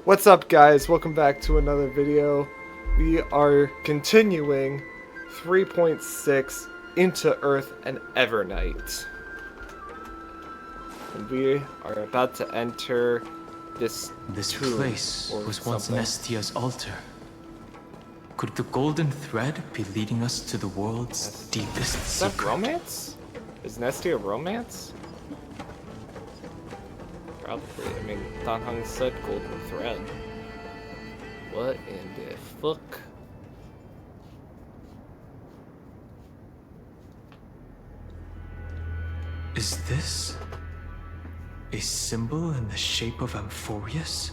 What's up, guys? Welcome back to another video. We are continuing 3.6 Into Earth and Evernight. And we are about to enter this tomb place or was once something. Nestia's altar. Could the golden thread be leading us to the world's deepest Is that secret? romance? Is Nestia romance? Probably. I mean, Dan Heng said golden thread. What in the fuck? Is this a symbol in the shape of Amphoreus?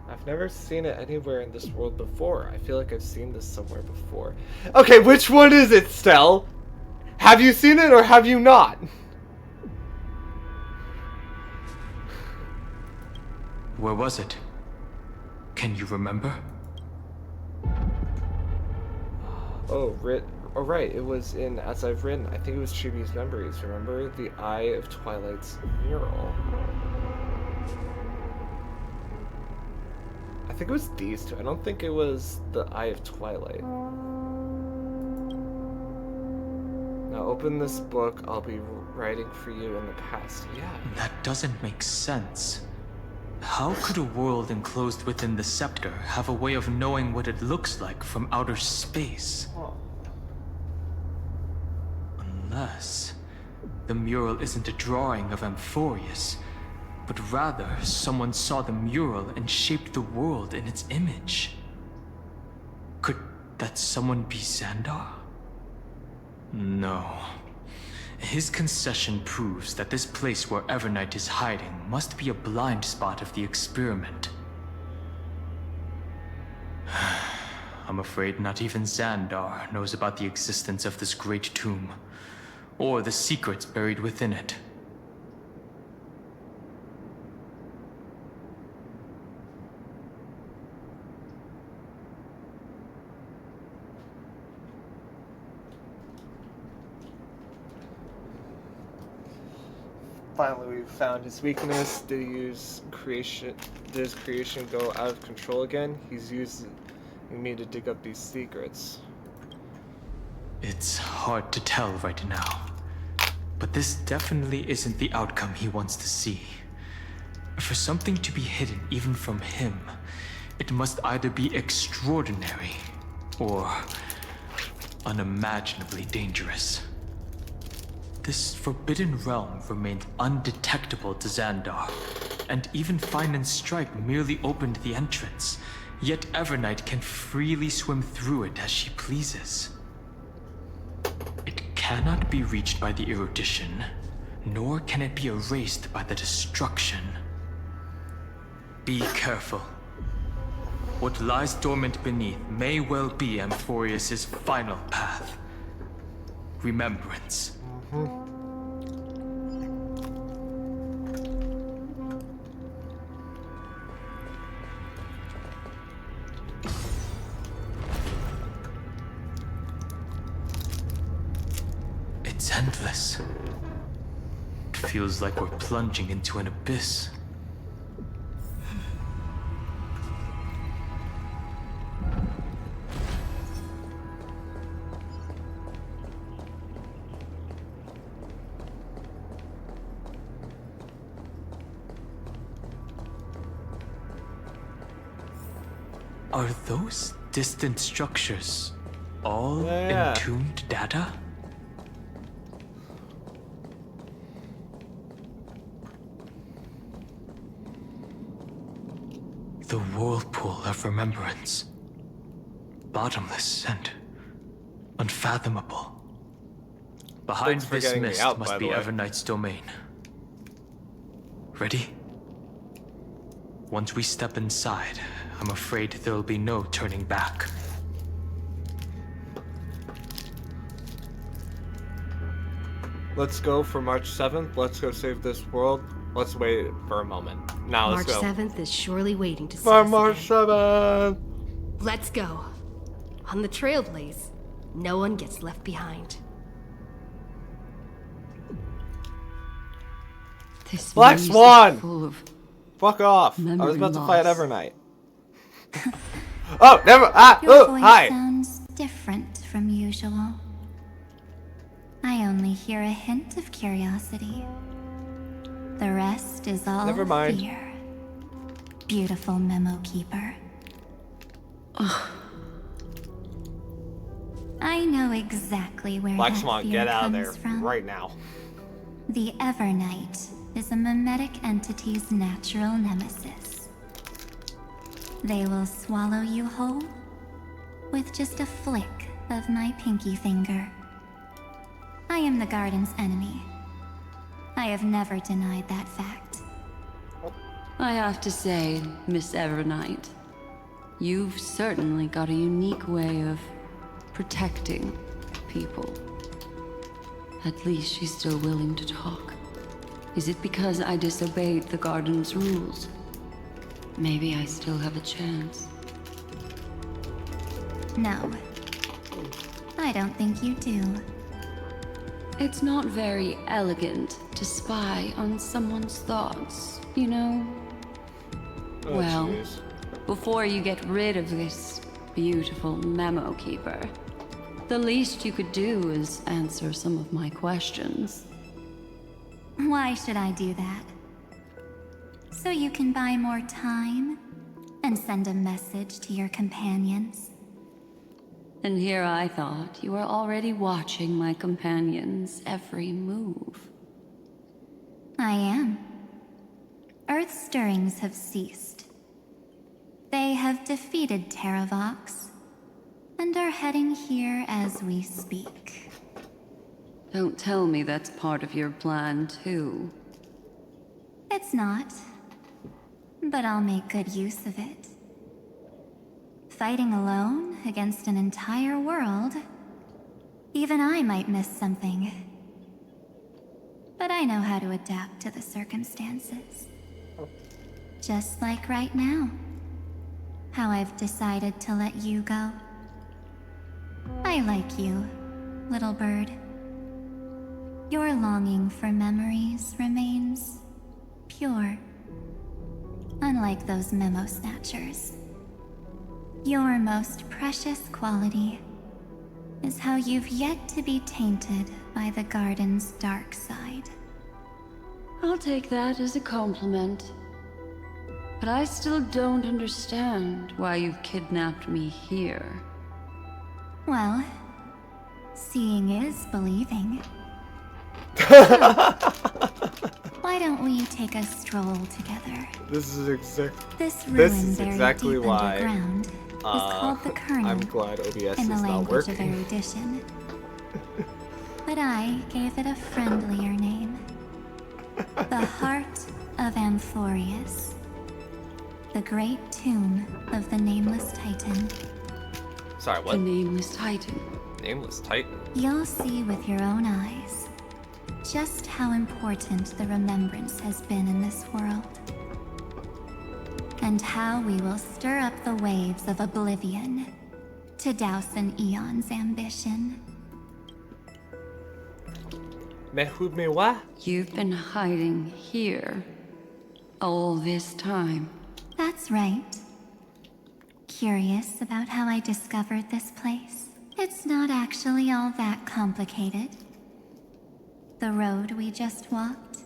I've never seen it anywhere in this world before. I feel like I've seen this somewhere before. Okay, which one is it, Stell? Have you seen it or have you not? Where was it? Can you remember? Oh, right, it was in As I've Written. I think it was Chibi's Memories. Remember? The Eye of Twilight's mural. I think it was these two. I don't think it was the Eye of Twilight. Now open this book. I'll be writing for you in the past. Yeah. That doesn't make sense. How could a world enclosed within the scepter have a way of knowing what it looks like from outer space? Huh. Unless the mural isn't a drawing of Amphoreus, but rather someone saw the mural and shaped the world in its image. Could that someone be Xandar? No. His concession proves that this place where Evernight is hiding must be a blind spot of the experiment. I'm afraid not even Xandar knows about the existence of this great tomb, or the secrets buried within it. Finally, we found his weakness. Did his creation go out of control again? He's using me to dig up these secrets. It's hard to tell right now, but this definitely isn't the outcome he wants to see. For something to be hidden even from him, it must either be extraordinary or unimaginably dangerous. This forbidden realm remained undetectable to Xandar, and even Fine and Stripe merely opened the entrance, yet Evernight can freely swim through it as she pleases. It cannot be reached by the erudition, nor can it be erased by the destruction. Be careful. What lies dormant beneath may well be Amphoreus' final path. Remembrance. It's endless. It feels like we're plunging into an abyss. Are those distant structures all Yeah. entombed data? The whirlpool of remembrance. Bottomless and unfathomable. Behind Thanks for this getting me mist out, must by be the way. Evernight's domain. Ready? Once we step inside, I'm afraid there'll be no turning back. Let's go for March 7th. Let's go save this world. Let's wait for a moment. Now let's March go. 7th is surely waiting to see For us March again. 7th. Let's go. On the Trailblaze, no one gets left behind. This Black maze is Swan! full of Fuck off. I Memory was about to fight loss. Evernight. Oh, never. Your Oh, voice hi. sounds different from usual. I only hear a hint of curiosity. The rest is all Never mind. fear. Beautiful memo keeper. I know exactly where Black that Swan, fear get out of comes there from. right now. The Evernight is a mimetic entity's natural nemesis. They will swallow you whole with just a flick of my pinky finger. I am the garden's enemy. I have never denied that fact. I have to say, Miss Evernight, you've certainly got a unique way of protecting people. At least she's still willing to talk. Is it because I disobeyed the garden's rules? Maybe I still have a chance. No, I don't think you do. It's not very elegant to spy on someone's thoughts, you know? Oh, Well, jeez. before you get rid of this beautiful memo keeper, the least you could do is answer some of my questions. Why should I do that? So you can buy more time and send a message to your companions? And here I thought you were already watching my companions' every move. I am. Earth's stirrings have ceased. They have defeated Terravox and are heading here as we speak. Don't tell me that's part of your plan, too. It's not, but I'll make good use of it. Fighting alone against an entire world, even I might miss something. But I know how to adapt to the circumstances. Just like right now. How I've decided to let you go. I like you, little bird. Your longing for memories remains pure. Unlike those memo snatchers. Your most precious quality is how you've yet to be tainted by the garden's dark side. I'll take that as a compliment. But I still don't understand why you've kidnapped me here. Well, seeing is believing. Why don't we take a stroll together? This is This ruin This is buried exactly deep why, underground is called the Kernel I'm glad OBS in is the not language of working. erudition. But I gave it a friendlier name. The Heart of Amphoreus. The great tomb of the Nameless Titan. Sorry, The what? Nameless Titan. Nameless Titan. You'll see with your own eyes just how important the remembrance has been in this world. And how we will stir up the waves of oblivion to douse an eon's ambition. Mais who me what? You've been hiding here all this time. That's right. Curious about how I discovered this place? It's not actually all that complicated. The road we just walked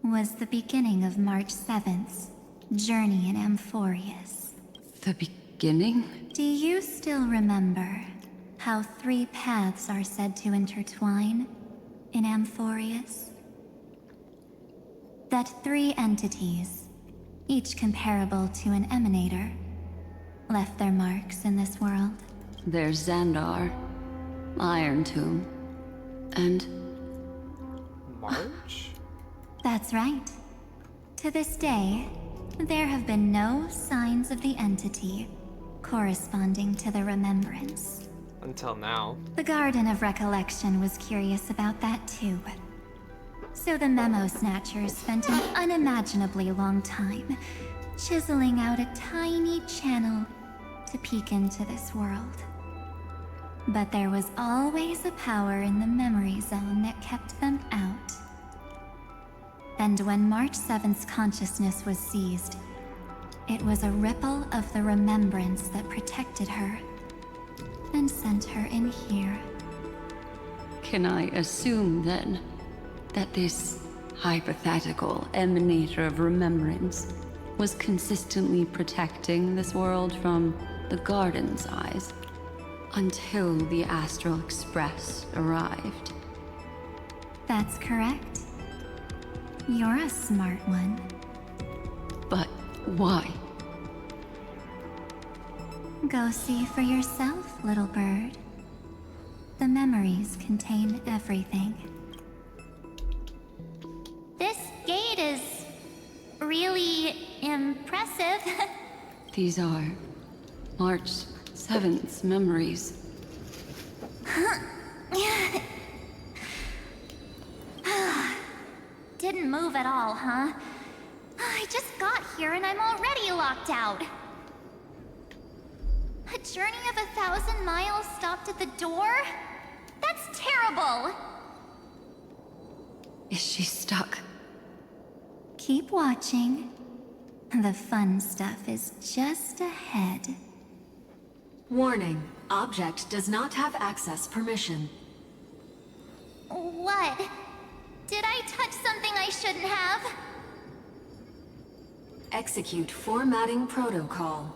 was the beginning of March 7th's journey in Amphoreus. The beginning? Do you still remember how 3 paths are said to intertwine in Amphoreus? That 3 entities, each comparable to an emanator, left their marks in this world. There's Xandar, Iron Tomb, and March? That's right. To this day, there have been no signs of the entity corresponding to the remembrance. Until now. The Garden of Recollection was curious about that too. So the Memo Snatchers spent an unimaginably long time chiseling out a tiny channel to peek into this world. But there was always a power in the memory zone that kept them out. And when March 7th's consciousness was seized, it was a ripple of the remembrance that protected her and sent her in here. Can I assume, then, that this hypothetical emanator of remembrance was consistently protecting this world from the Garden's eyes until the Astral Express arrived? That's correct. You're a smart one. But why? Go see for yourself, little bird. The memories contain everything. This gate is really impressive. These are March 7th's memories. Didn't move at all, huh? I just got here and I'm already locked out. A journey of 1,000 miles stopped at the door? That's terrible! Is she stuck? Keep watching. The fun stuff is just ahead. Warning. Object does not have access permission. What? Did I touch something I shouldn't have? Execute formatting protocol.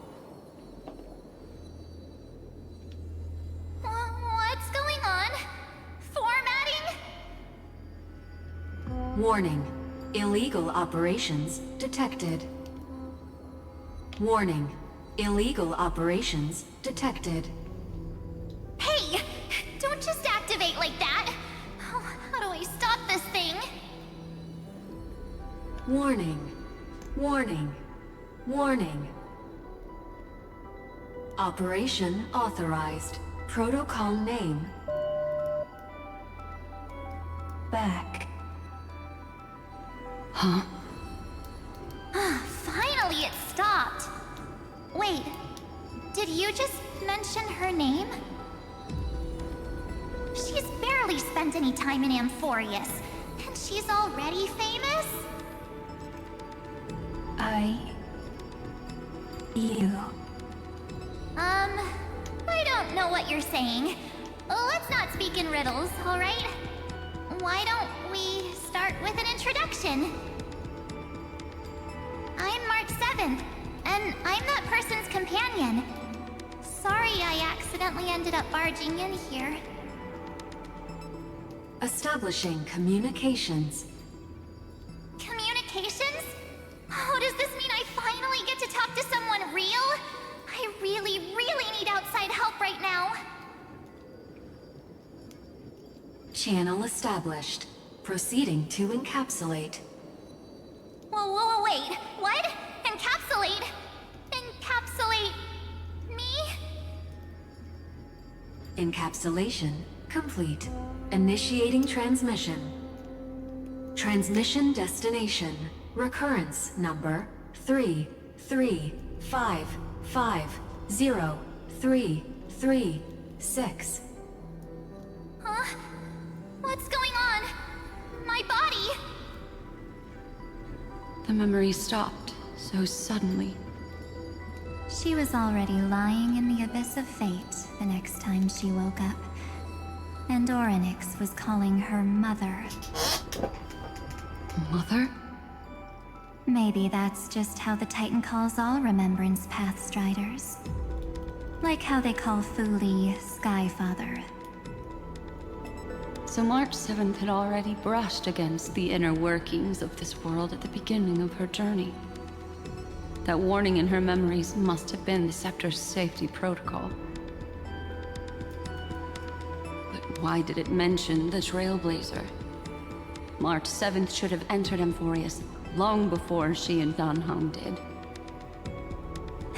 What's going on? Formatting? Warning. Illegal operations detected. Warning. Illegal operations detected. Hey! Don't just activate like that! How do I stop this thing? Warning. Warning. Warning. Operation authorized. Protocol name. Back. Huh? Finally it stopped! Wait, did you just mention her name? She's barely spent any time in Amphoreus, and she's already famous? You. I don't know what you're saying. Let's not speak in riddles, alright? Why don't we start with an introduction? I'm March 7th, and I'm that person's companion. Sorry I accidentally ended up barging in here. Establishing communications. Communications? Oh, does this mean I finally get to talk to someone real? I really need outside help right now. Channel established. Proceeding to encapsulate. Whoa, wait. What? Encapsulate? Encapsulate me? Encapsulation complete. Initiating transmission. Transmission destination. Recurrence number 335503336. Huh? What's going on? My body? The memory stopped so suddenly. She was already lying in the abyss of fate the next time she woke up. And Orynyx was calling her mother. Mother? Maybe that's just how the Titan calls all Remembrance Pathstriders. Like how they call Fuli Skyfather. So March 7th had already brushed against the inner workings of this world at the beginning of her journey. That warning in her memories must have been the Scepter's safety protocol. But why did it mention the Trailblazer? March 7th should have entered Amphoreus long before she and Danhong did.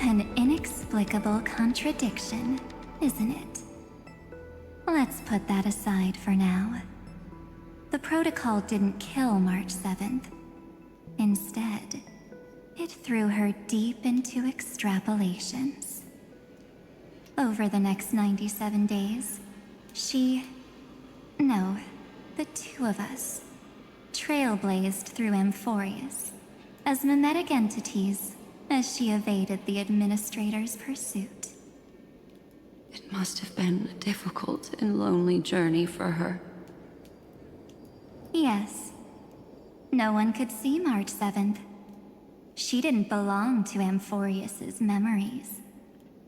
An inexplicable contradiction, isn't it? Let's put that aside for now. The protocol didn't kill March 7th. Instead, it threw her deep into extrapolations. Over the next 97 days, the two of us, trailblazed through Amphoreus as mimetic entities as she evaded the administrator's pursuit. It must have been a difficult and lonely journey for her. Yes. No one could see March 7th. She didn't belong to Amphoreus's memories,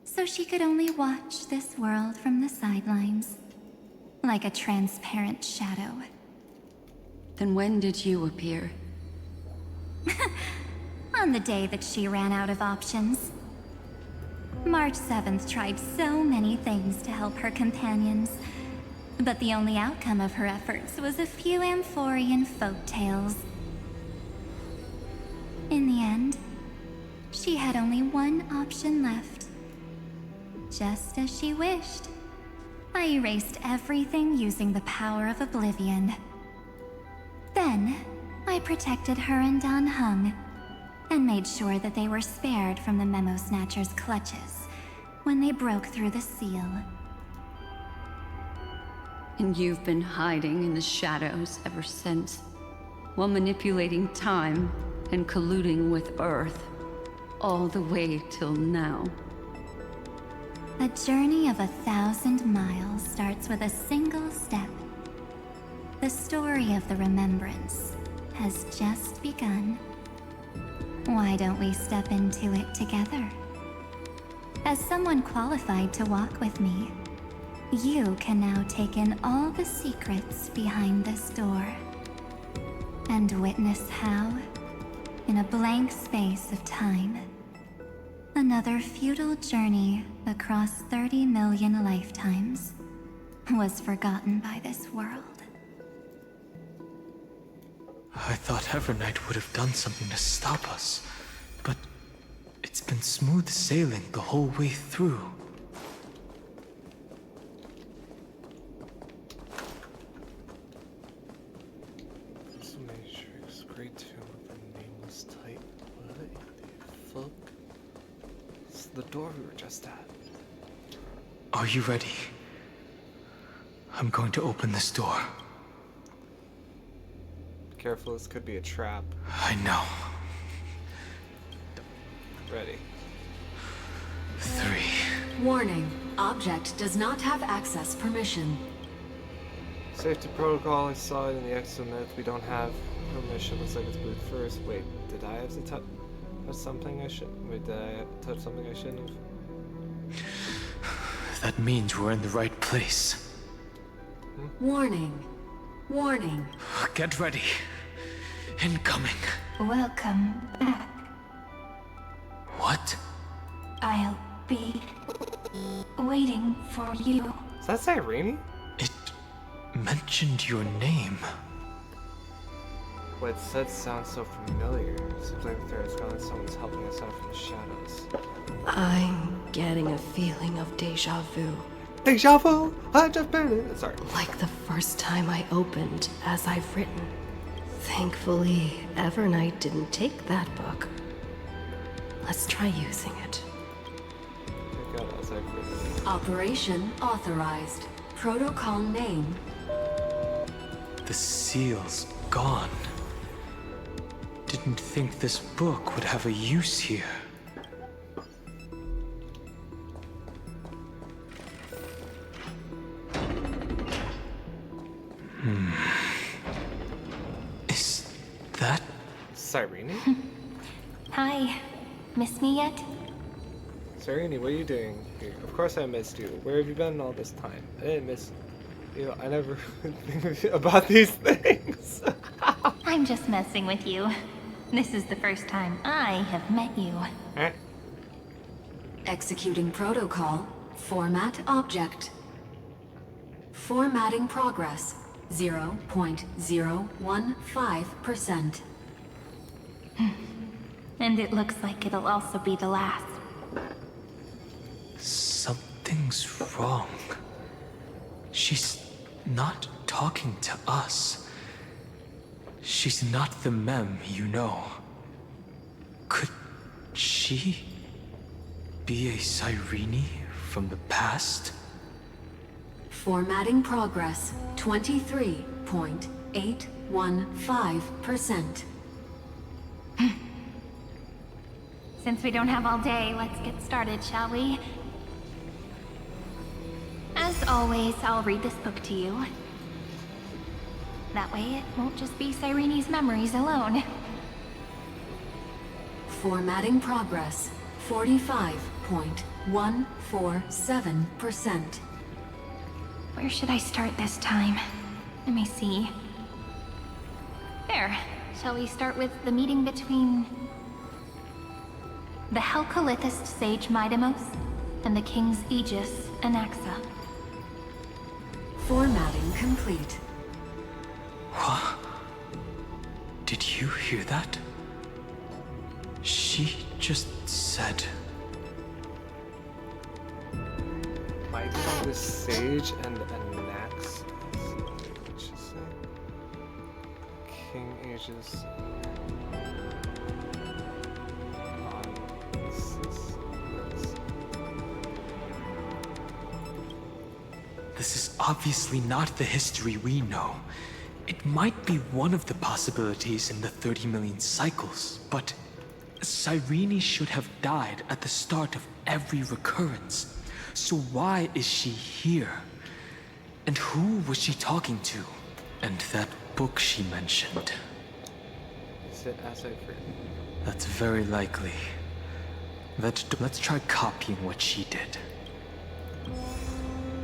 so she could only watch this world from the sidelines, like a transparent shadow. Then when did you appear? On the day that she ran out of options. March 7th tried so many things to help her companions, but the only outcome of her efforts was a few Amphorean folk tales. In the end, she had only one option left. Just as she wished, I erased everything using the power of oblivion. Then, I protected her and Dan Heng, and made sure that they were spared from the Memo Snatcher's clutches when they broke through the seal. And you've been hiding in the shadows ever since, while manipulating time and colluding with Earth, all the way till now. A journey of 1,000 miles starts with a single step. The story of the Remembrance has just begun. Why don't we step into it together? As someone qualified to walk with me, you can now take in all the secrets behind this door, and witness how, in a blank space of time, another futile journey across 30 million lifetimes was forgotten by this world. I thought Evernight would have done something to stop us, but it's been smooth sailing the whole way through. This matrix, great tomb of the nameless type. What the fuck? It's the door we were just at. Are you ready? I'm going to open this door. Careful, this could be a trap. I know. Ready. 3. Warning. Object does not have access permission. Safety protocol, I saw it in the exomyth. We don't have permission. Looks like it's boot first. Wait, did I have to touch something I should? Wait, did I touch something I shouldn't have? That means we're in the right place. Warning. Warning. Get ready. Incoming. Welcome back. What? I'll be waiting for you. Is that Cyrene? It mentioned your name. What it said sounds so familiar. Seems like there's gone someone's helping us out from the shadows. I'm getting a feeling of deja vu. Deja vu! I just been in. Sorry. Like the first time I opened as I've written. Thankfully, Evernight didn't take that book. Let's try using it. Thank God, as I've written. Operation authorized. Protocol name. The seal's gone. Didn't think this book would have a use here. Is that... Cyrene? Hi. Miss me yet? Cyrene, what are you doing here? Of course I missed you. Where have you been all this time? I didn't miss you. Know, I never think about these things. I'm just messing with you. This is the first time I have met you. Eh? Executing protocol. Format object. Formatting progress. 0.015%. And it looks like it'll also be the last. Something's wrong. She's not talking to us. She's not the mem, you know. Could she be a Cyrene from the past? Formatting progress. 23.81%. 0.15%. Since we don't have all day, let's get started, shall we? As always, I'll read this book to you. That way it won't just be Cyrene's memories alone. Formatting progress 45.147%. Where should I start this time? Let me see. There. Shall we start with the meeting between the Helcolithist sage Midamos and the King's Aegis, Anaxa? Formatting complete. What? Did you hear that? She just said... Midamos Sage and Anax. What she said? King Aegis. This is obviously not the history we know. It might be one of the possibilities in the 30 million cycles, but Cyrene should have died at the start of every recurrence. So why is she here? And who was she talking to? And that book she mentioned. Is it as I've written? That's very likely. Let's try copying what she did.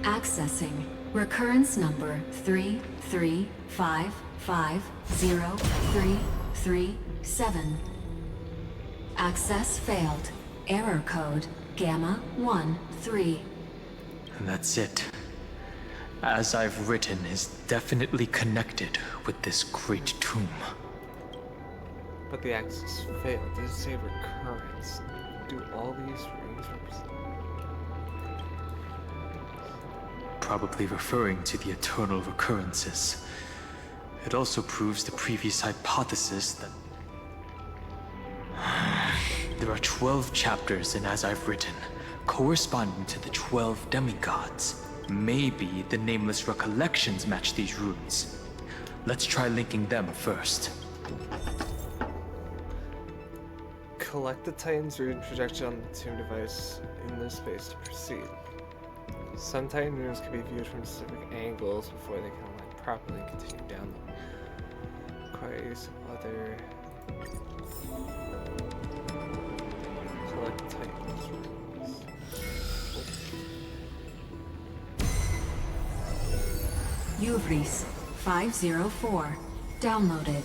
Accessing recurrence number 335503337. Access failed. Error code Gamma 13. And that's it. As I've written is definitely connected with this great tomb. But the access failed. Did it say recurrence? Do all these rings represent? Probably referring to the eternal recurrences. It also proves the previous hypothesis that there are 12 chapters in As I've Written, corresponding to the 12 demigods. Maybe the nameless recollections match these runes. Let's try linking them first. Collect the Titan's rune projection on the tomb device in this space to proceed. Some Titan runes can be viewed from specific angles before they can align properly and continue down them. Require use of other... Collect Titan's runes. Uvris 504. Downloaded.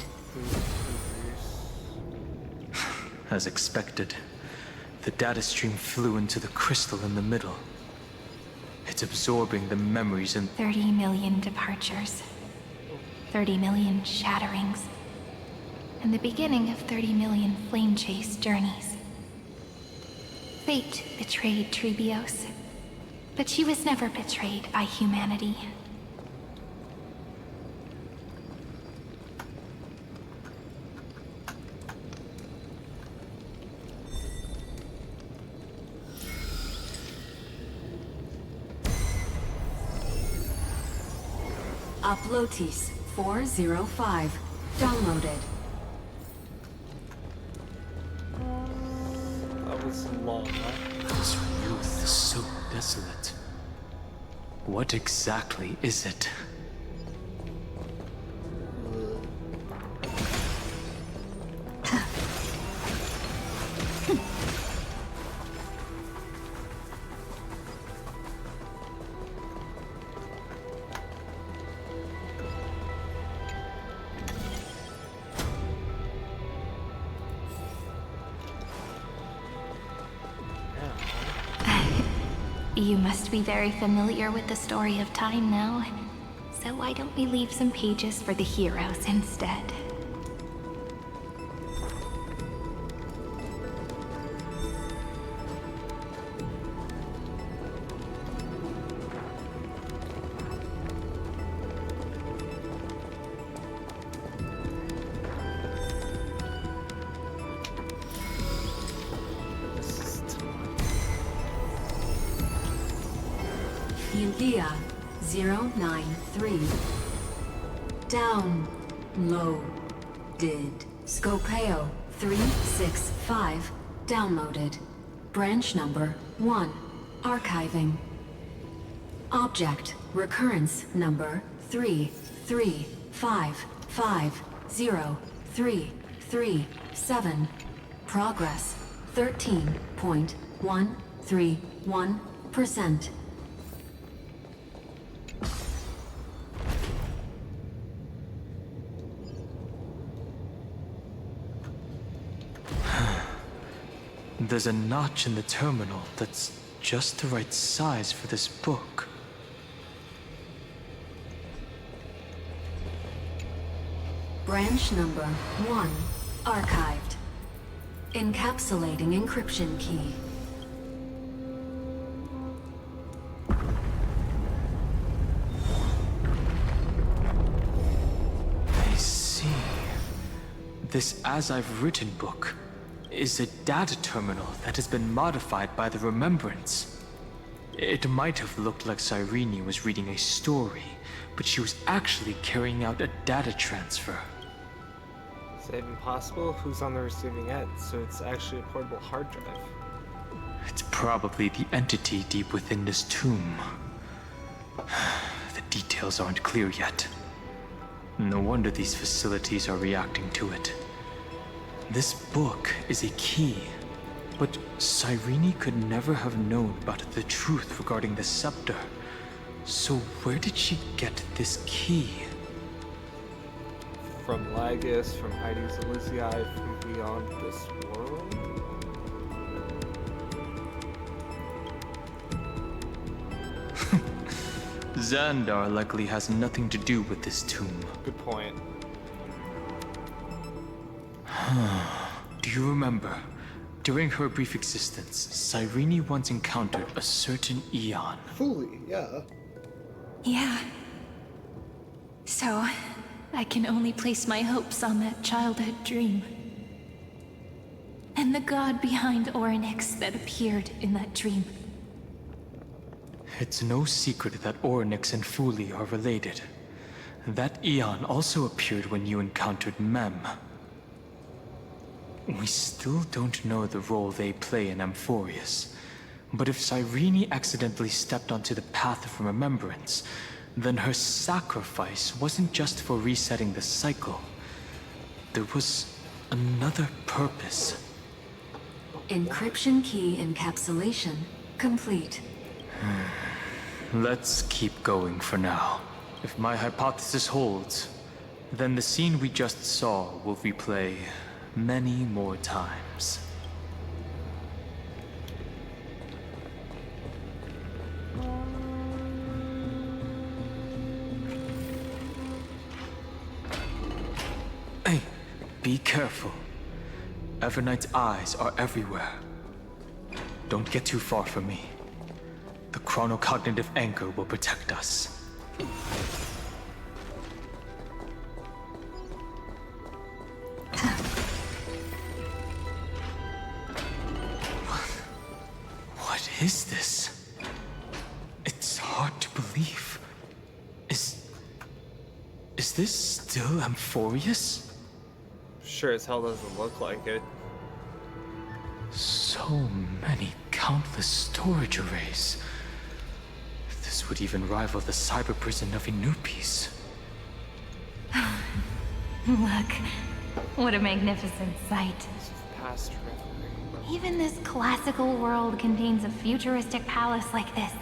As expected, the data stream flew into the crystal in the middle. It's absorbing the memories and 30 million departures. 30 million shatterings. And the beginning of 30 million flame chase journeys. Fate betrayed Trebios, but she was never betrayed by humanity. Uplotis 405. Downloaded. That was long, huh? this youth is so desolate. What exactly is it? You must be very familiar with the story of time now. So why don't we leave some pages for the heroes instead? Eulia 093. Down. Loaded. Scopeo 365 downloaded. Branch number 1. Archiving. Object recurrence number 335503337. Progress 13.131%. There's a notch in the terminal that's just the right size for this book. Branch number 1 archived. Encapsulating encryption key. I see. This As I've Written book is a data terminal that has been modified by the Remembrance. It might have looked like Cyrene was reading a story, but she was actually carrying out a data transfer. Is that even possible? Who's on the receiving end? So it's actually a portable hard drive. It's probably the entity deep within this tomb. The details aren't clear yet. No wonder these facilities are reacting to it. This book is a key, but Cyrene could never have known about the truth regarding the scepter. So where did she get this key? From Lagus, from Heidi's Elysiae, from beyond this world? Xandar likely has nothing to do with this tomb. Good point. Do you remember? During her brief existence, Cyrene once encountered a certain Eon. Fully, yeah. Yeah. So, I can only place my hopes on that childhood dream. And the god behind Orynyx that appeared in that dream. It's no secret that Orynyx and Fuli are related. That Eon also appeared when you encountered Mem. We still don't know the role they play in Amphoreus, but if Cyrene accidentally stepped onto the path of remembrance, then her sacrifice wasn't just for resetting the cycle. There was another purpose. Encryption key encapsulation complete. Let's keep going for now. If my hypothesis holds, then the scene we just saw will replay many more times. Hey, be careful. Everknight's eyes are everywhere. Don't get too far from me. The chronocognitive anchor will protect us. What is this? It's hard to believe. Is this still Amphoreus? Sure as hell doesn't look like it. So many countless storage arrays. This would even rival the cyber prison of Inupis. Look, what a magnificent sight. This is past reverie. Even this classical world contains a futuristic palace like this.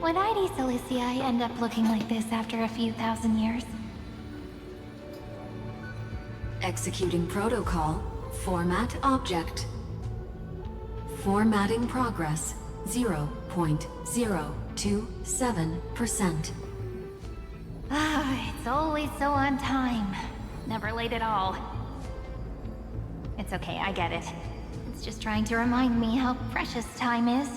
Would Heidi's Elysiae end up looking like this after a few thousand years? Executing protocol. Format object. Formatting progress 0.027%. Ah, it's always so on time. Never late at all. It's okay, I get it. It's just trying to remind me how precious time is.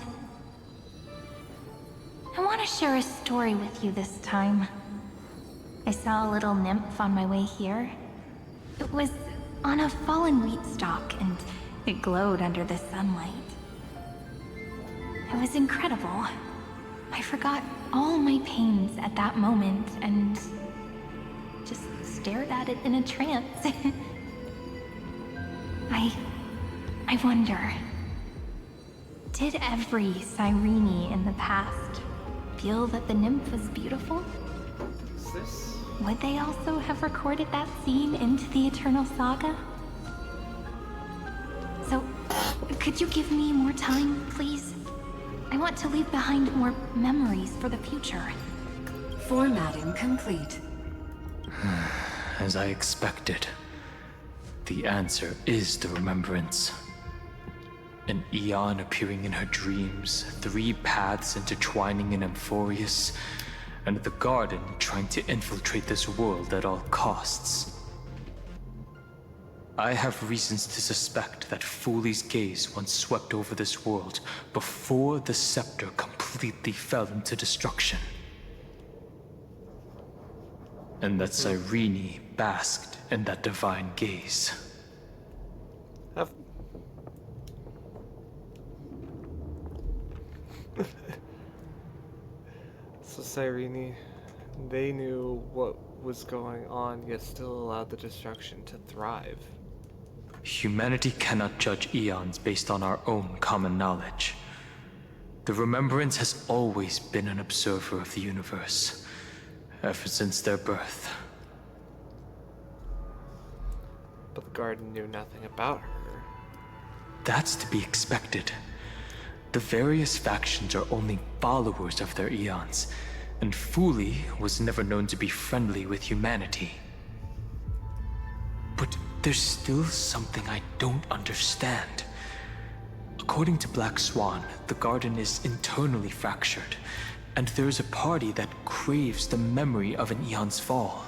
I want to share a story with you this time. I saw a little nymph on my way here. It was on a fallen wheat stalk, and it glowed under the sunlight. It was incredible. I forgot all my pains at that moment, and just stared at it in a trance. I wonder, did every Cyrene in the past feel that the nymph was beautiful? Is this? Would they also have recorded that scene into the Eternal Saga? So, could you give me more time, please? I want to leave behind more memories for the future. Formatting complete. As I expected, the answer is the remembrance. An Eon appearing in her dreams, 3 paths intertwining in Amphoreus, and the Garden trying to infiltrate this world at all costs. I have reasons to suspect that Fooley's gaze once swept over this world before the scepter completely fell into destruction. And that Cyrene basked in that divine gaze. Have... So Cyrene, they knew what was going on, yet still allowed the destruction to thrive. Humanity cannot judge eons based on our own common knowledge. The Remembrance has always been an observer of the universe, ever since their birth. But the Garden knew nothing about her. That's to be expected. The various factions are only followers of their eons, and Fooley was never known to be friendly with humanity. But there's still something I don't understand. According to Black Swan, the Garden is internally fractured, and there's a party that craves the memory of an eon's fall.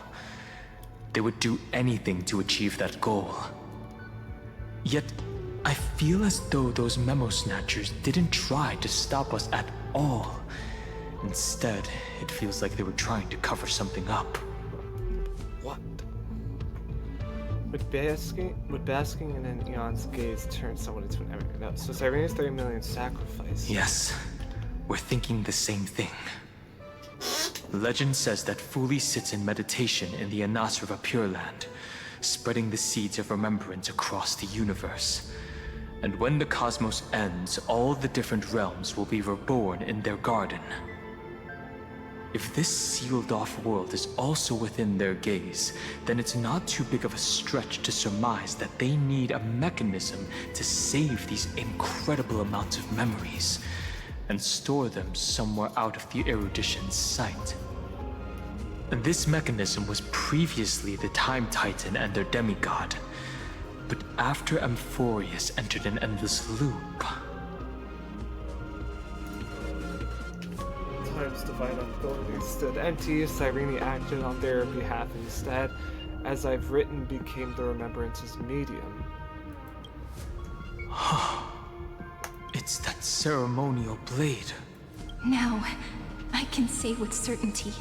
They would do anything to achieve that goal. Yet, I feel as though those memo snatchers didn't try to stop us at all. Instead, it feels like they were trying to cover something up. What? Would basking in an eon's gaze turn someone into an emerald? No, so Cyrene's 30 million sacrifice. Yes, we're thinking the same thing. Legend says that Fooley sits in meditation in the Anasrava Pure Land, spreading the seeds of remembrance across the universe. And when the cosmos ends, all the different realms will be reborn in their garden. If this sealed-off world is also within their gaze, then it's not too big of a stretch to surmise that they need a mechanism to save these incredible amounts of memories and store them somewhere out of the erudition's sight. And this mechanism was previously the Time Titan and their demigod. But after Amphoreus entered an endless loop... Time's divine ability stood empty. Cyrene acted on their behalf instead. As I've written, became the Remembrance's medium. It's that ceremonial blade. Now, I can say with certainty,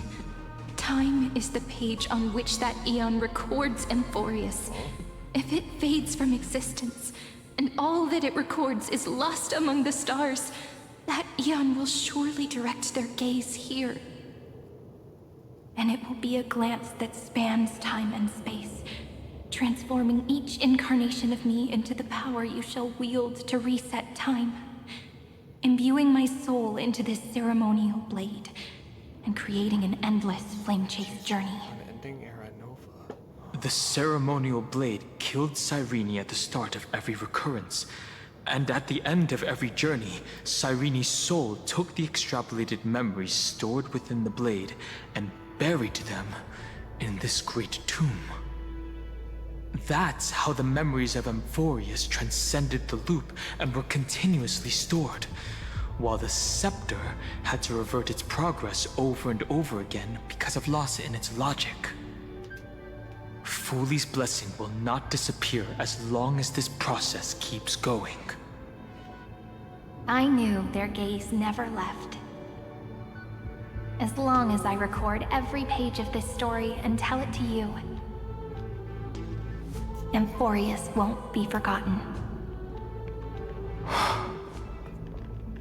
time is the page on which that eon records Amphoreus. If it fades from existence, and all that it records is lost among the stars, that eon will surely direct their gaze here. And it will be a glance that spans time and space, transforming each incarnation of me into the power you shall wield to reset time, imbuing my soul into this ceremonial blade, and creating an endless flame-chase journey. Unending era nova. The ceremonial blade killed Cyrene at the start of every recurrence, and at the end of every journey, Cyrene's soul took the extrapolated memories stored within the blade and buried them in this great tomb. That's how the memories of Amphoreus transcended the loop and were continuously stored, while the scepter had to revert its progress over and over again because of loss in its logic. Fooley's blessing will not disappear as long as this process keeps going. I knew their gaze never left. As long as I record every page of this story and tell it to you, Amphoreus won't be forgotten.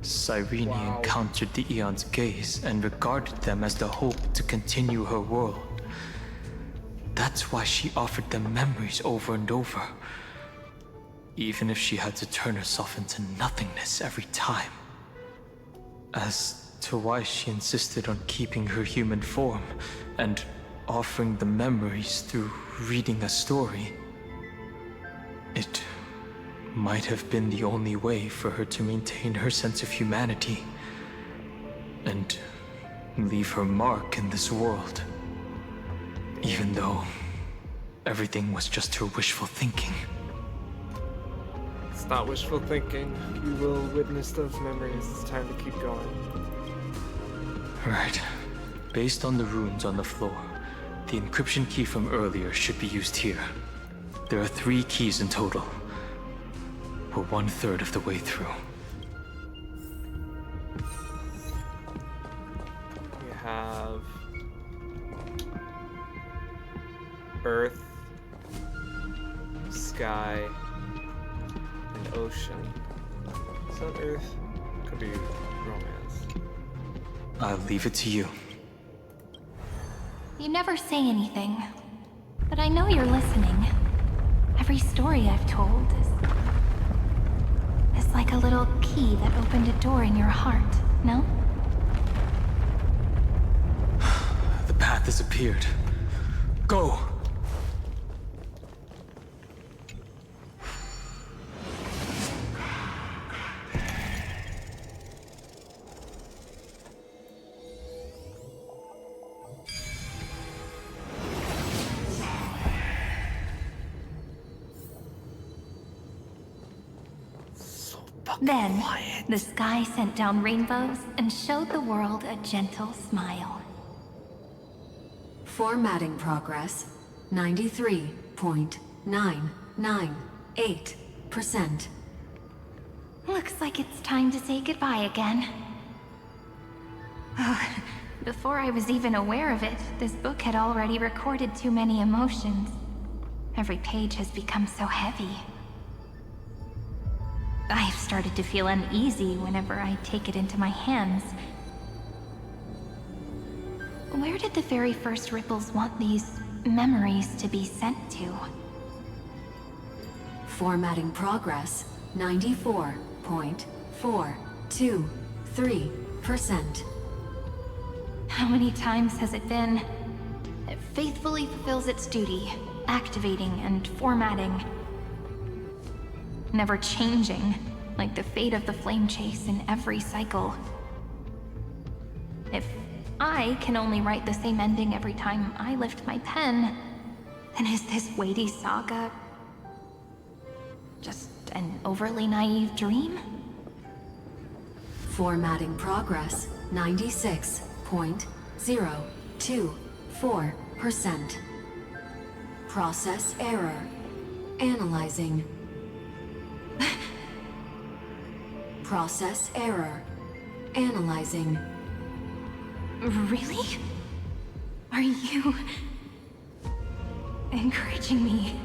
Cyrene encountered the Eon's gaze and regarded them as the hope to continue her world. That's why she offered them memories over and over. Even if she had to turn herself into nothingness every time. As to why she insisted on keeping her human form and offering the memories through reading a story, it might have been the only way for her to maintain her sense of humanity and leave her mark in this world. Even though everything was just her wishful thinking. It's not wishful thinking. We will witness those memories. It's time to keep going. Right. Based on the runes on the floor, the encryption key from earlier should be used here. There are 3 keys in total. We're 1/3 of the way through. We have Earth, Sky, and Ocean. Is that Earth? Could be Romance. I'll leave it to you. You never say anything, but I know you're listening. Every story I've told is like a little key that opened a door in your heart, no? The path has appeared. Go! Then, the sky sent down rainbows and showed the world a gentle smile. Formatting progress 93.998%. Looks like it's time to say goodbye again. Before I was even aware of it, this book had already recorded too many emotions. Every page has become so heavy. I've started to feel uneasy whenever I take it into my hands. Where did the very first ripples want these memories to be sent to? Formatting progress 94.423%. How many times has it been? It faithfully fulfills its duty, activating and formatting. Never changing, like the fate of the flame chase in every cycle. If I can only write the same ending every time I lift my pen, then is this weighty saga just an overly naive dream? Formatting progress 96.024%. Process error. Analyzing. Process error. Analyzing. Really? Are you encouraging me?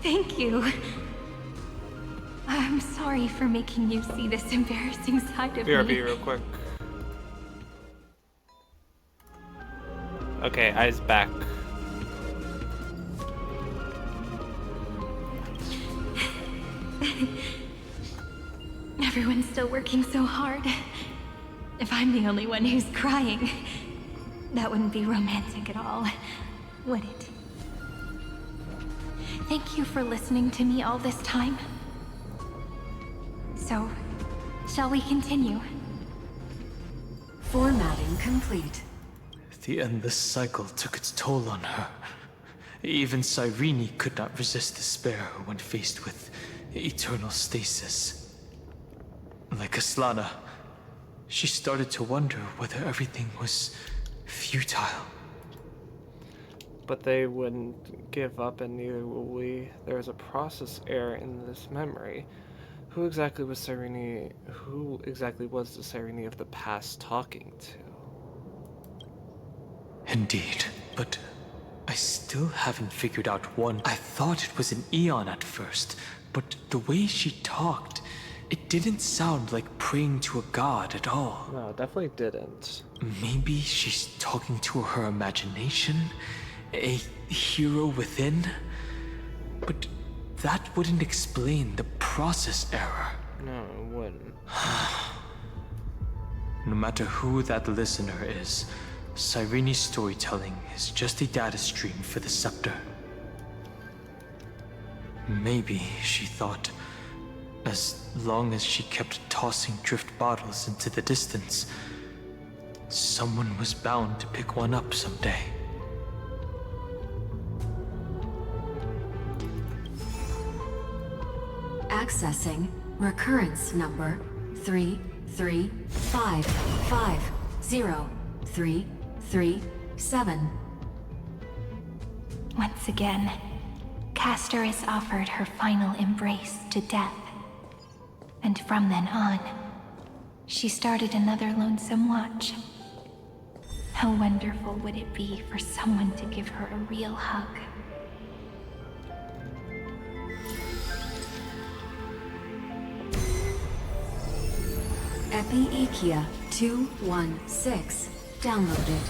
Thank you. I'm sorry for making you see this embarrassing side of BRB me. real quick. Okay, eyes back. Everyone's still working so hard. If I'm the only one who's crying, that wouldn't be romantic at all, would it? Thank you for listening to me all this time. So, shall we continue? Formatting complete. The endless cycle took its toll on her. Even Cyrene could not resist despair when faced with eternal stasis. Like Aslana, she started to wonder whether everything was futile. But they wouldn't give up, and neither will we. There is a process error in this memory. Who exactly was Cyrene? Who exactly was the Cyrene of the past talking to? Indeed, but I still haven't figured out one. I thought it was an Eon at first, but the way she talked, it didn't sound like praying to a god at all. No, definitely didn't. Maybe she's talking to her imagination? A hero within? But that wouldn't explain the process error. No, it wouldn't. No matter who that listener is, Cyrene's storytelling is just a data stream for the scepter. Maybe, she thought, as long as she kept tossing drift bottles into the distance, someone was bound to pick one up someday. Accessing recurrence number 335503337. Once again, Castor is offered her final embrace to death. And from then on, she started another lonesome watch. How wonderful would it be for someone to give her a real hug? Epi-Ikia 216 downloaded.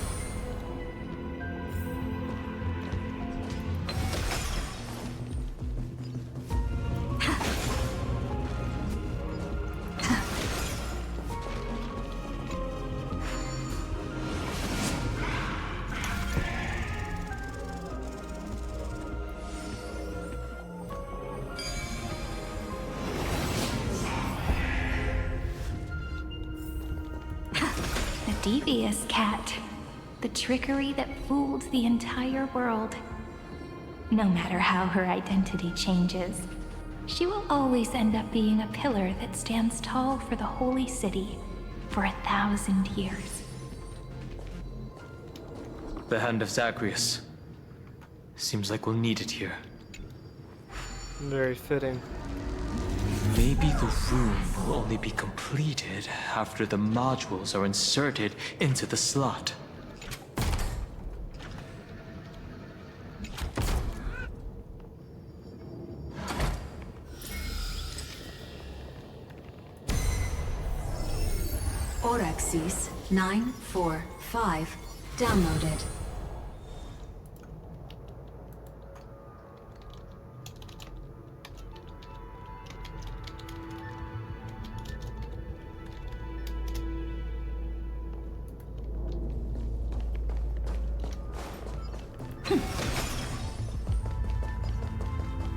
Devious cat. The trickery that fooled the entire world. No matter how her identity changes, she will always end up being a pillar that stands tall for the holy city for 1,000 years. The hand of Zagreus. Seems like we'll need it here. Very fitting. Maybe the room will only be completed after the modules are inserted into the slot. Orexis 945 downloaded.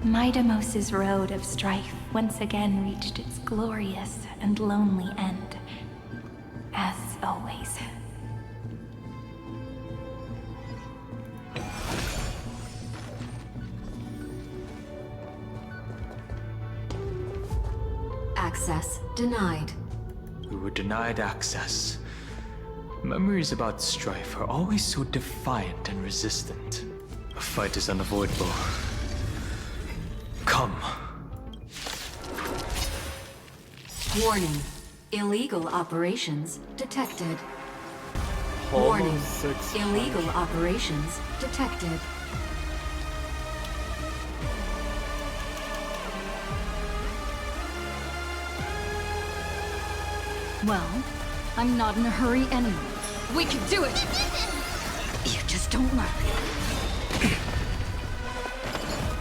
Midamos's road of strife once again reached its glorious and lonely end. As always. Access denied. We were denied access. Memories about strife are always so defiant and resistant. A fight is unavoidable. Come. Warning. Illegal operations detected. Warning. Almost 6. Illegal operations detected. Well, I'm not in a hurry anyway. We can do it! You just don't learn.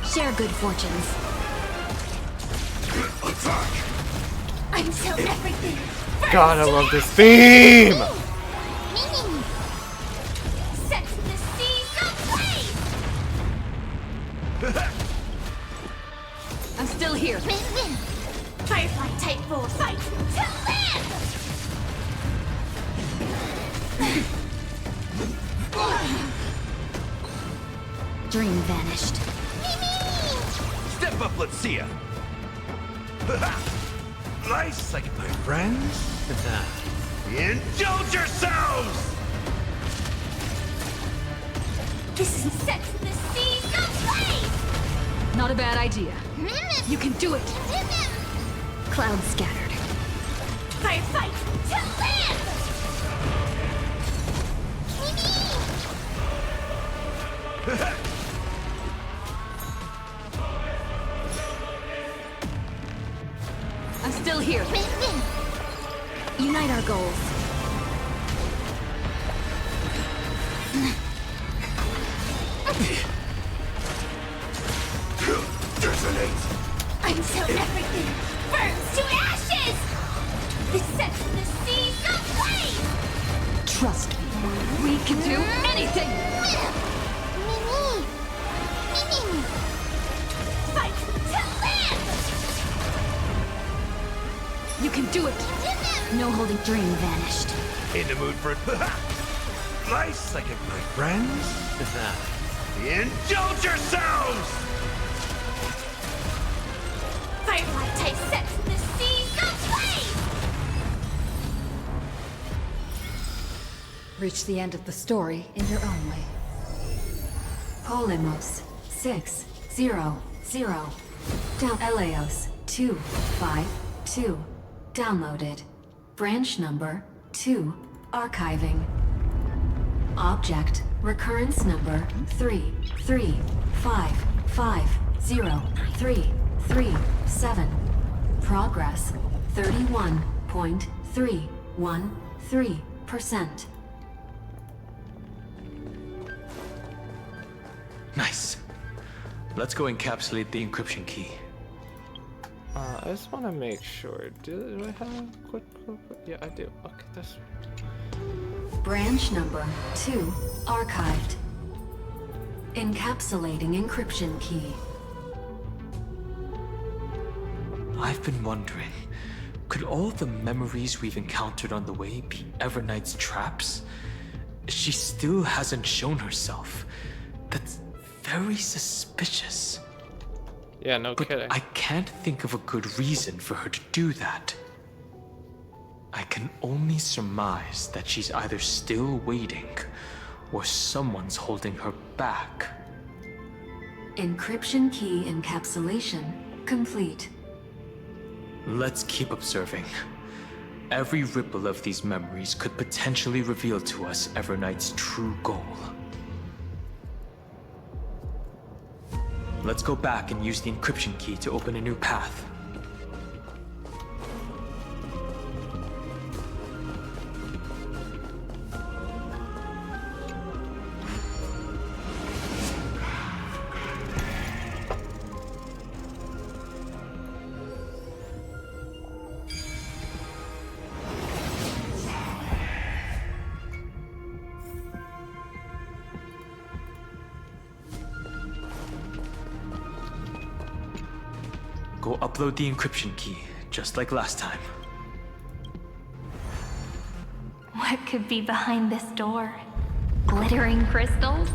Share good fortunes. Attack! Until everything. God, I love this theme! Set the seas ablaze! I'm still here. Firefly Titanfall fight to live! Dream vanished. Step up, let's see ya! Nice second, my friends. Indulge yourselves! This is set the seas ablaze! Not a bad idea. You can do it! Clouds scattered. Firefight to live! I'm still here. Unite our goals. Desolate! Until everything burns to ashes! This sets the seas ablaze! Trust me. We can do anything! Mimi! Fight to live! You can do it! No holding dream vanished. In the mood for life second, my friends? Indulge yourselves! Firefly type sets the seas ablaze! Reach the end of the story in your own way. Polymos 600. Down Eleos 252. Downloaded. Branch number 2. Archiving. Object recurrence number 3355037. Progress 31.313%. Nice. Let's go encapsulate the encryption key. I just want to make sure. Do I have a quick? Yeah, I do. Okay, that's. Branch number 2 archived. Encapsulating encryption key. I've been wondering, could all the memories we've encountered on the way be Everknight's traps? She still hasn't shown herself. That's very suspicious. Yeah, no But kidding. I can't think of a good reason for her to do that. I can only surmise that she's either still waiting, or someone's holding her back. Encryption key encapsulation complete. Let's keep observing. Every ripple of these memories could potentially reveal to us Everknight's true goal. Let's go back and use the encryption key to open a new path. Go upload the encryption key, just like last time. What could be behind this door? Glittering crystals?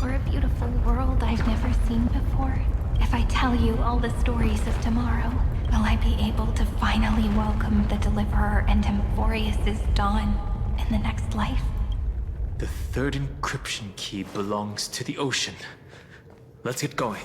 Or a beautiful world I've never seen before? If I tell you all the stories of tomorrow, will I be able to finally welcome the Deliverer and Amphoreus' dawn in the next life? The third encryption key belongs to the ocean. Let's get going.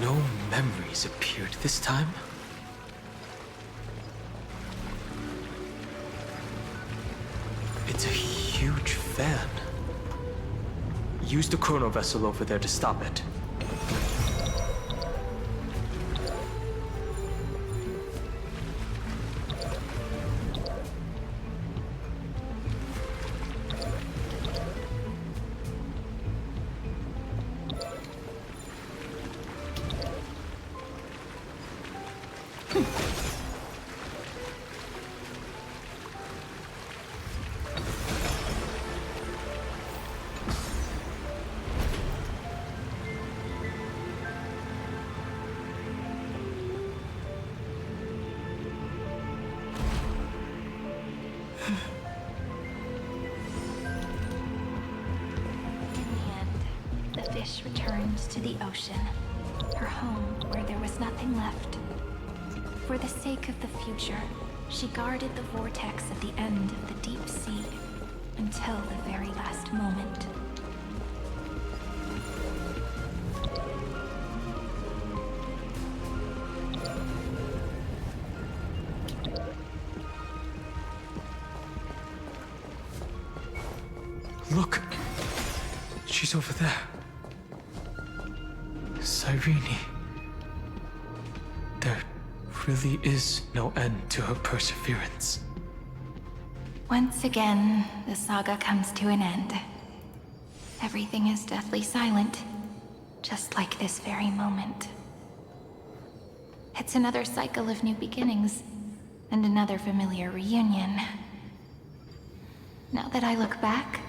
No memories appeared this time. It's a huge fan. Use the chrono vessel over there to stop it. wish returned to the ocean, her home where there was nothing left. For the sake of the future, she guarded the vortex at the end of the deep sea until the very last moment. Look! She's over there. Cyrene. There really is no end to her perseverance. Once again, the saga comes to an end. Everything is deathly silent, just like this very moment. It's another cycle of new beginnings, and another familiar reunion. Now that I look back,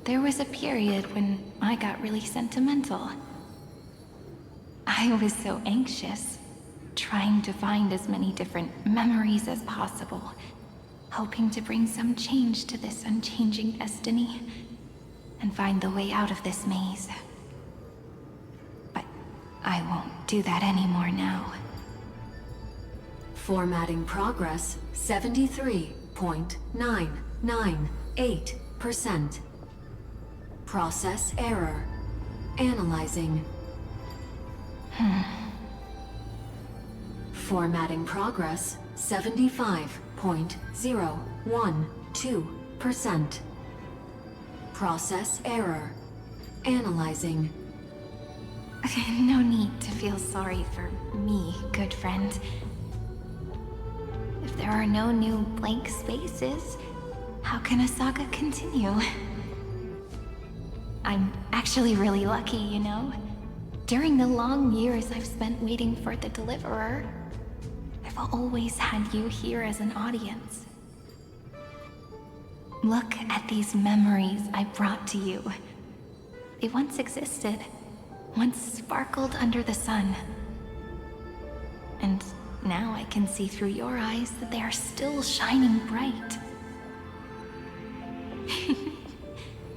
there was a period when I got really sentimental. I was so anxious, trying to find as many different memories as possible, hoping to bring some change to this unchanging destiny, and find the way out of this maze. But I won't do that anymore now. Formatting progress 73.998%. Process error. Analyzing. Formatting progress 75.012%. Process error. Analyzing. No need to feel sorry for me, good friend. If there are no new blank spaces, how can a saga continue? I'm actually really lucky, you know? During the long years I've spent waiting for the Deliverer, I've always had you here as an audience. Look at these memories I brought to you. They once existed, once sparkled under the sun. And now I can see through your eyes that they are still shining bright.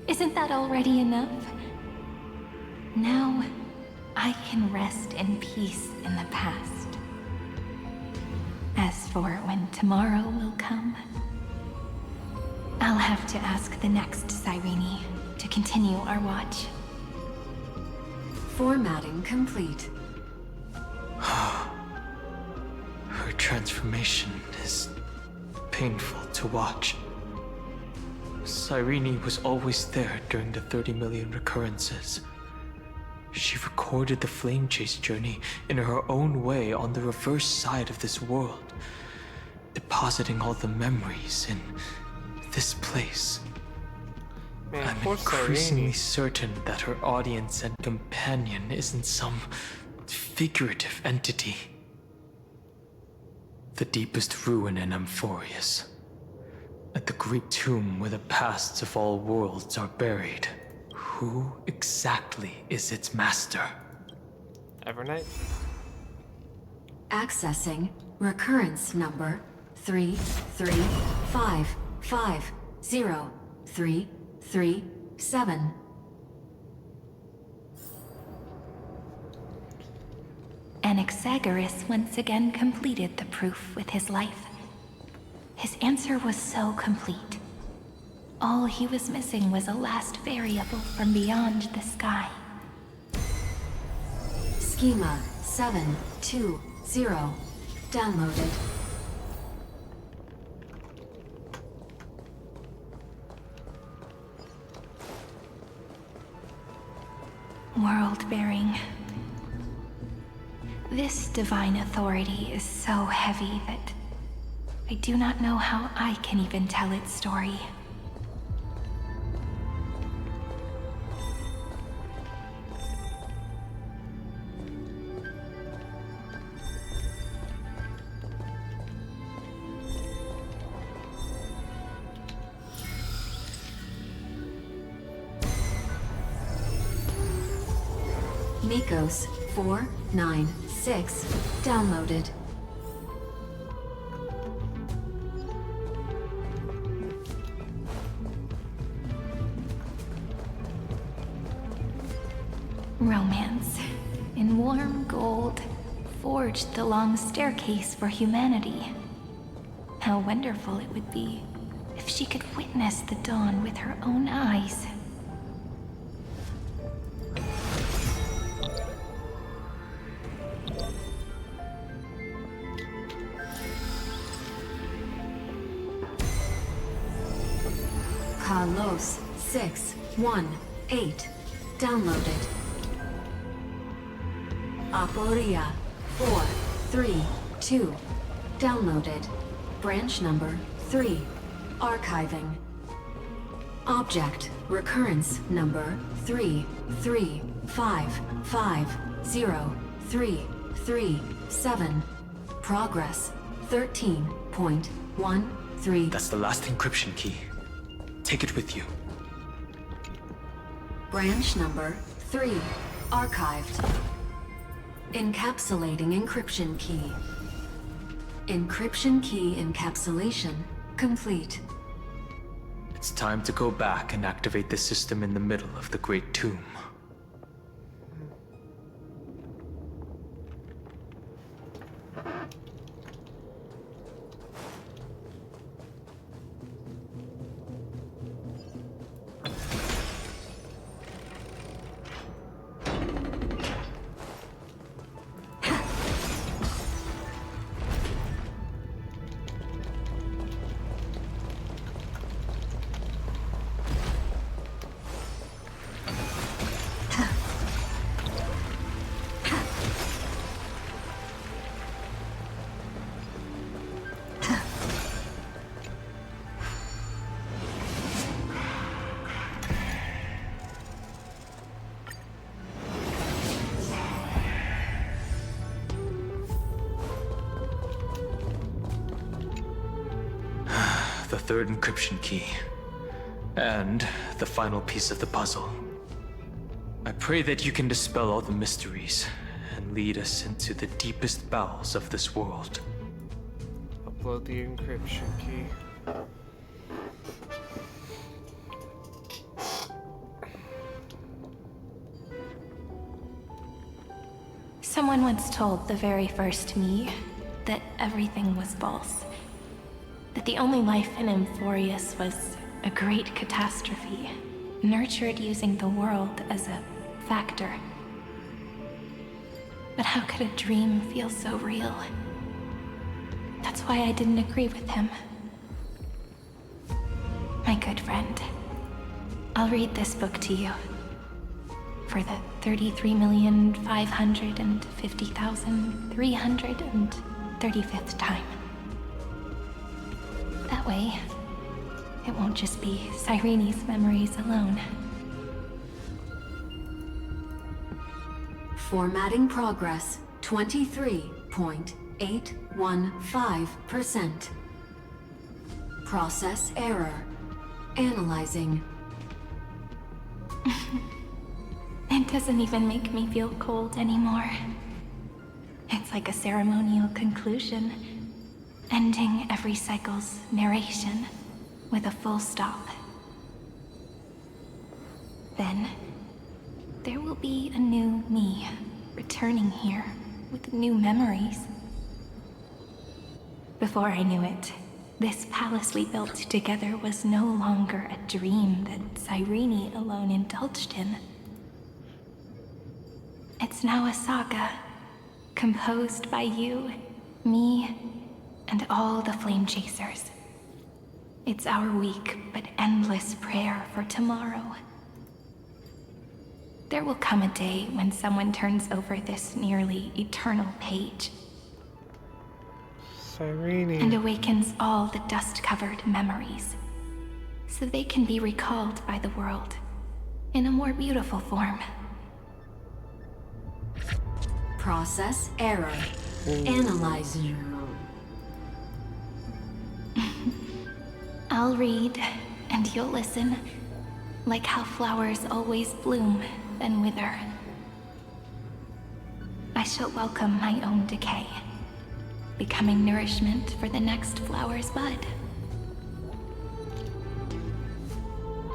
Isn't that already enough? Now, I can rest in peace in the past. As for when tomorrow will come, I'll have to ask the next Cyrene to continue our watch. Formatting complete. Her transformation is painful to watch. Cyrene was always there during the 30 million recurrences. She recorded the flame chase journey in her own way on the reverse side of this world, depositing all the memories in this place. Man, I'm poor increasingly Cyrene. certain that her audience and companion isn't some figurative entity. The deepest ruin in Amphoreus. At the great tomb where the pasts of all worlds are buried. Who exactly is its master? Evernight? Accessing recurrence number 335503337. Anaxagoras once again completed the proof with his life. His answer was so complete. All he was missing was a last variable from beyond the sky. Schema 720 downloaded. World-bearing. This divine authority is so heavy that I do not know how I can even tell its story. Nikos 496 downloaded. Romance, in warm gold, forged the long staircase for humanity. How wonderful it would be if she could witness the dawn with her own eyes. Carlos 618. Downloaded. Aporia 432. Downloaded. Branch number 3. Archiving. Object recurrence number 335503337. Progress 13.13. That's the last encryption key. Take it with you. Branch number 3. Archived. Encapsulating encryption key. Encryption key encapsulation complete. It's time to go back and activate the system in the middle of the Great Tomb. The third encryption key. And the final piece of the puzzle. I pray that you can dispel all the mysteries and lead us into the deepest bowels of this world. Upload the encryption key. Someone once told the very first me that everything was false. That the only life in Amphoreus was a great catastrophe, nurtured using the world as a factor. But how could a dream feel so real? That's why I didn't agree with him. My good friend, I'll read this book to you. For the 33,550,335th time. That way, it won't just be Cyrene's memories alone. Formatting progress 23.815%. Process error. Analyzing. It doesn't even make me feel cold anymore. It's like a ceremonial conclusion, ending every cycle's narration with a full stop. Then, there will be a new me, returning here with new memories. Before I knew it, this palace we built together was no longer a dream that Cyrene alone indulged in. It's now a saga, composed by you, me, and all the flame chasers. It's our weak but endless prayer for tomorrow. There will come a day when someone turns over this nearly eternal page Cyrene. and awakens all the dust-covered memories, so they can be recalled by the world in a more beautiful form. Process error. Analyzing. I'll read, and you'll listen, like how flowers always bloom, then wither. I shall welcome my own decay, becoming nourishment for the next flower's bud.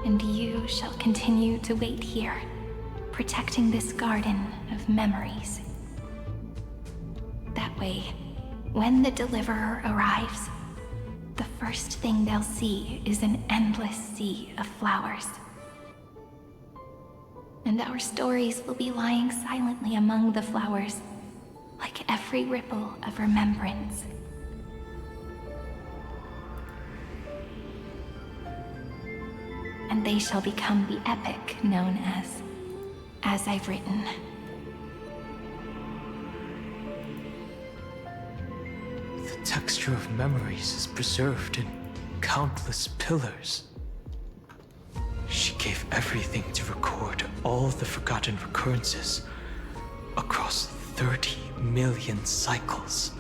And you shall continue to wait here, protecting this garden of memories. That way, when the Deliverer arrives, the first thing they'll see is an endless sea of flowers. And our stories will be lying silently among the flowers, like every ripple of remembrance. And they shall become the epic known as I've written. The texture of memories is preserved in countless pillars. She gave everything to record all the forgotten recurrences across 30 million cycles.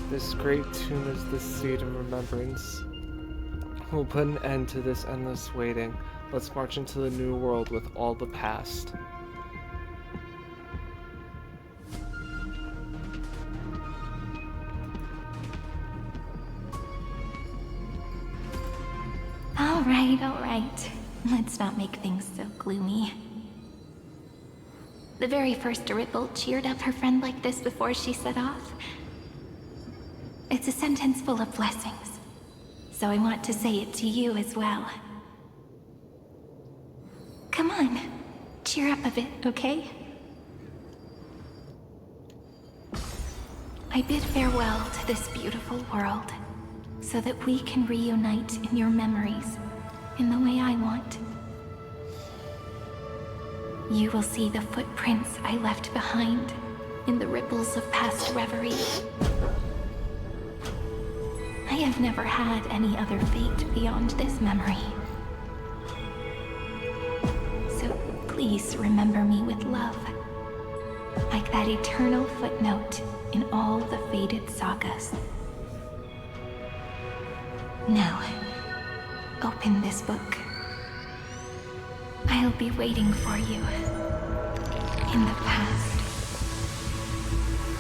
This great tomb is the seed of remembrance. We'll put an end to this endless waiting. Let's march into the new world with all the past. All right. Let's not make things so gloomy. The very first ripple cheered up her friend like this before she set off. It's a sentence full of blessings, so I want to say it to you as well. Come on, cheer up a bit, okay? I bid farewell to this beautiful world, so that we can reunite in your memories in the way I want. You will see the footprints I left behind in the ripples of past reverie. I have never had any other fate beyond this memory. So please remember me with love, like that eternal footnote in all the faded sagas. Now, open this book. I'll be waiting for you in the past.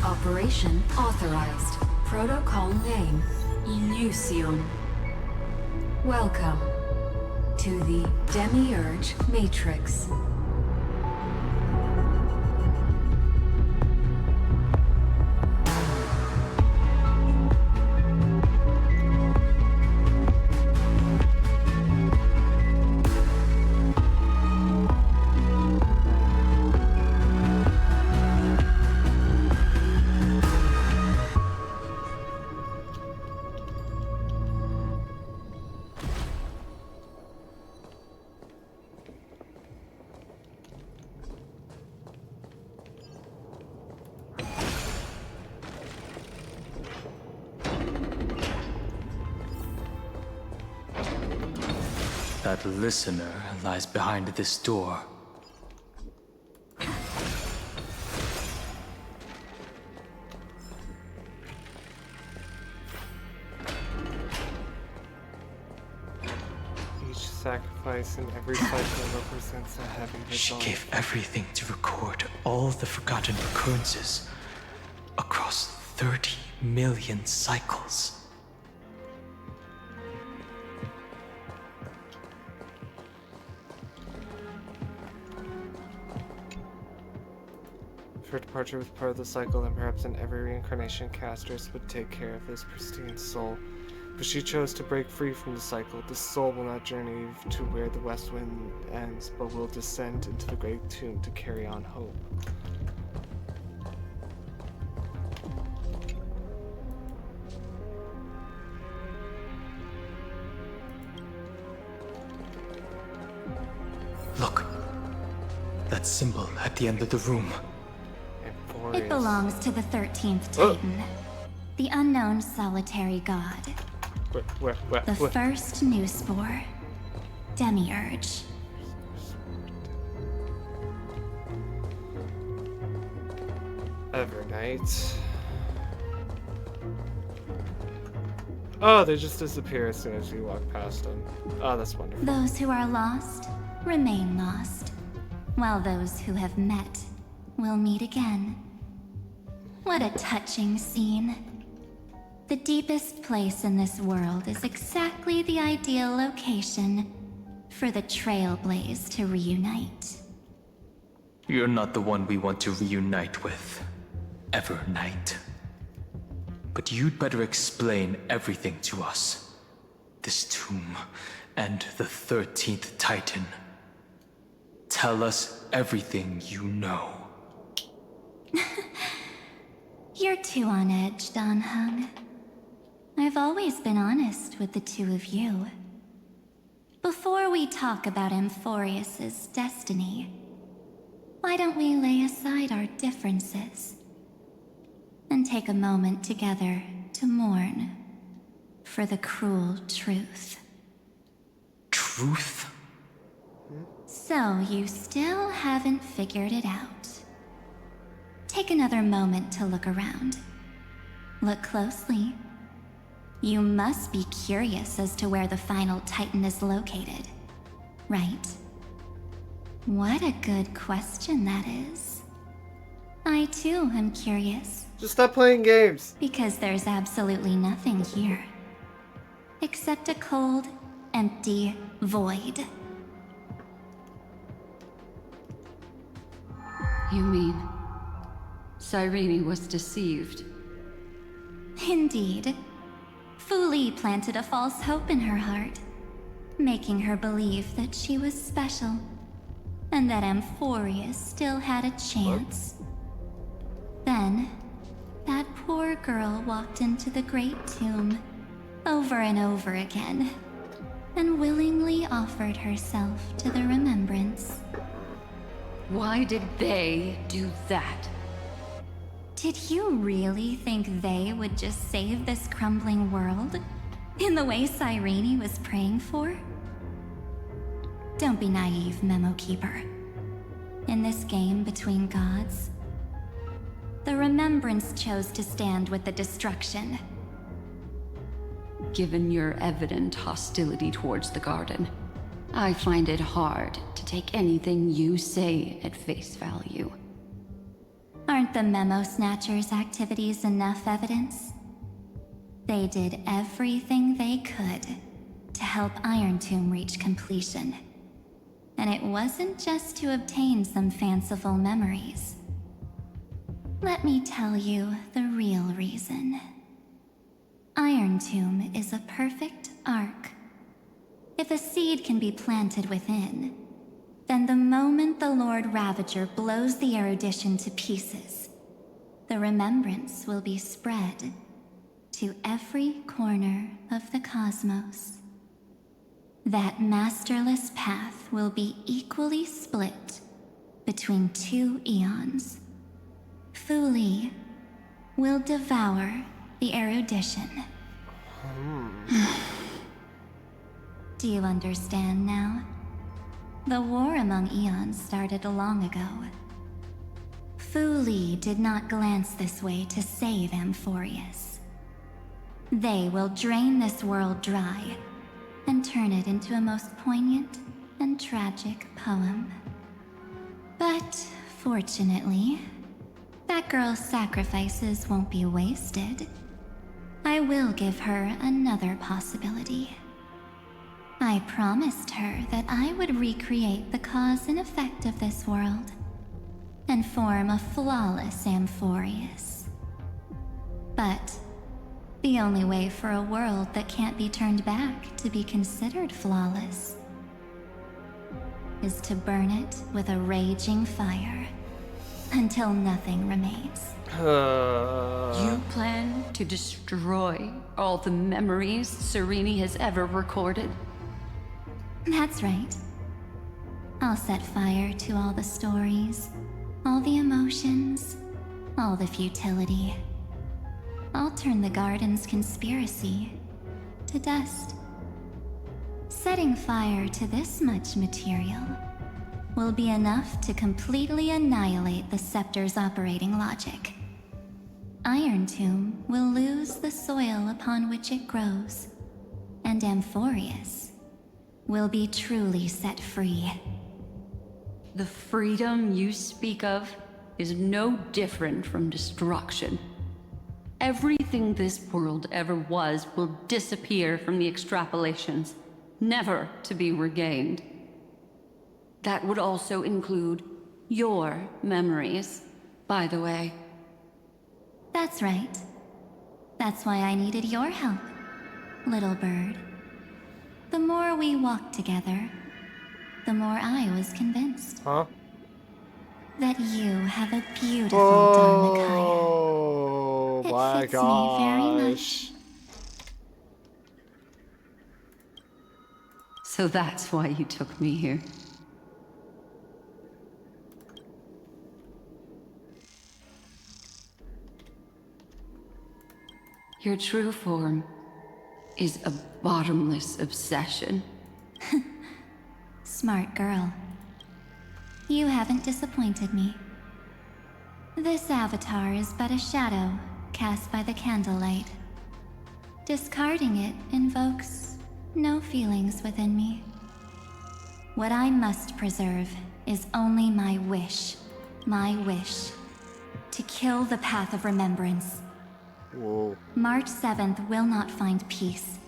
Operation authorized. Protocol name, Illusion. Welcome to the Demiurge Matrix. That listener lies behind this door. Each sacrifice in every cycle represents a heavy She resolve. gave everything to record all the forgotten recurrences across 30 million cycles. If her departure was part of the cycle, then perhaps in every reincarnation casters would take care of this pristine soul. But she chose to break free from the cycle. The soul will not journey to where the west wind ends, but will descend into the great tomb to carry on hope. Look. That symbol at the end of the room. Amphoreus. It belongs to the 13th Titan, the unknown solitary god. Where? The first new spore, Demiurge. Evernight. Oh, they just disappear as soon as you walk past them. Oh, that's wonderful. Those who are lost remain lost, while those who have met will meet again. What a touching scene. The deepest place in this world is exactly the ideal location for the Trailblaze to reunite. You're not the one we want to reunite with, Evernight. But you'd better explain everything to us. This tomb, and the 13th Titan. Tell us everything you know. You're too on edge, Don Hung. I've always been honest with the two of you. Before we talk about Amphoreus' destiny, why don't we lay aside our differences and take a moment together to mourn for the cruel truth? Truth? So you still haven't figured it out. Take another moment to look around. Look closely. You must be curious as to where the final Titan is located, right? What a good question that is. I too am curious. Just stop playing games. Because there's absolutely nothing here. Except a cold, empty void. You mean Cyrene was deceived? Indeed. Fu Li planted a false hope in her heart, making her believe that she was special, and that Amphoreus still had a chance. Then, that poor girl walked into the Great Tomb over and over again, and willingly offered herself to the remembrance. Why did they do that? Did you really think they would just save this crumbling world in the way Cyrene was praying for? Don't be naive, Memo Keeper. In this game between gods, the Remembrance chose to stand with the destruction. Given your evident hostility towards the garden, I find it hard to take anything you say at face value. Aren't the Memo Snatchers' activities enough evidence? They did everything they could to help Iron Tomb reach completion. And it wasn't just to obtain some fanciful memories. Let me tell you the real reason. Iron Tomb is a perfect arc. If a seed can be planted within, then the moment the Lord Ravager blows the erudition to pieces, the remembrance will be spread to every corner of the cosmos. That masterless path will be equally split between two eons. Fu Li will devour the erudition. Do you understand now? The war among eons started long ago. Fu Li did not glance this way to save Amphoreus. They will drain this world dry and turn it into a most poignant and tragic poem. But fortunately, that girl's sacrifices won't be wasted. I will give her another possibility. I promised her that I would recreate the cause and effect of this world and form a flawless Amphoreus. But the only way for a world that can't be turned back to be considered flawless is to burn it with a raging fire until nothing remains. You plan to destroy all the memories Cyrene has ever recorded? That's right. I'll set fire to all the stories, all the emotions, all the futility. I'll turn the garden's conspiracy to dust. Setting fire to this much material will be enough to completely annihilate the scepter's operating logic. Iron Tomb will lose the soil upon which it grows, and Amphoreus will be truly set free. The freedom you speak of is no different from destruction. everything this world ever was will disappear from the extrapolations, never to be regained. That would also include your memories, by the way. That's right. That's why I needed your help, little bird. The more we walked together, the more I was convinced. Huh? That you have a beautiful Dharmakaya. Oh It my fits me very much. gosh. So that's why you took me here. Your true form is a bottomless obsession. Smart girl. You haven't disappointed me. This avatar is but a shadow cast by the candlelight. Discarding it invokes no feelings within me. What I must preserve is only my wish to kill the path of remembrance. Whoa. March 7th will not find peace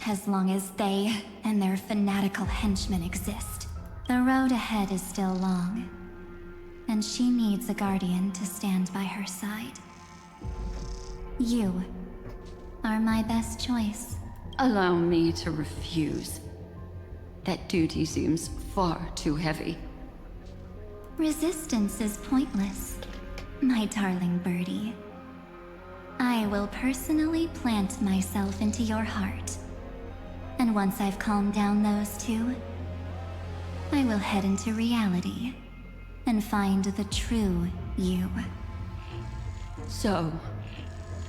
as long as they and their fanatical henchmen exist. The road ahead is still long, and she needs a guardian to stand by her side. You are my best choice. Allow me to refuse. That duty seems far too heavy. Resistance is pointless, my darling birdie. I will personally plant myself into your heart. And once I've calmed down those two, I will head into reality and find the true you. So,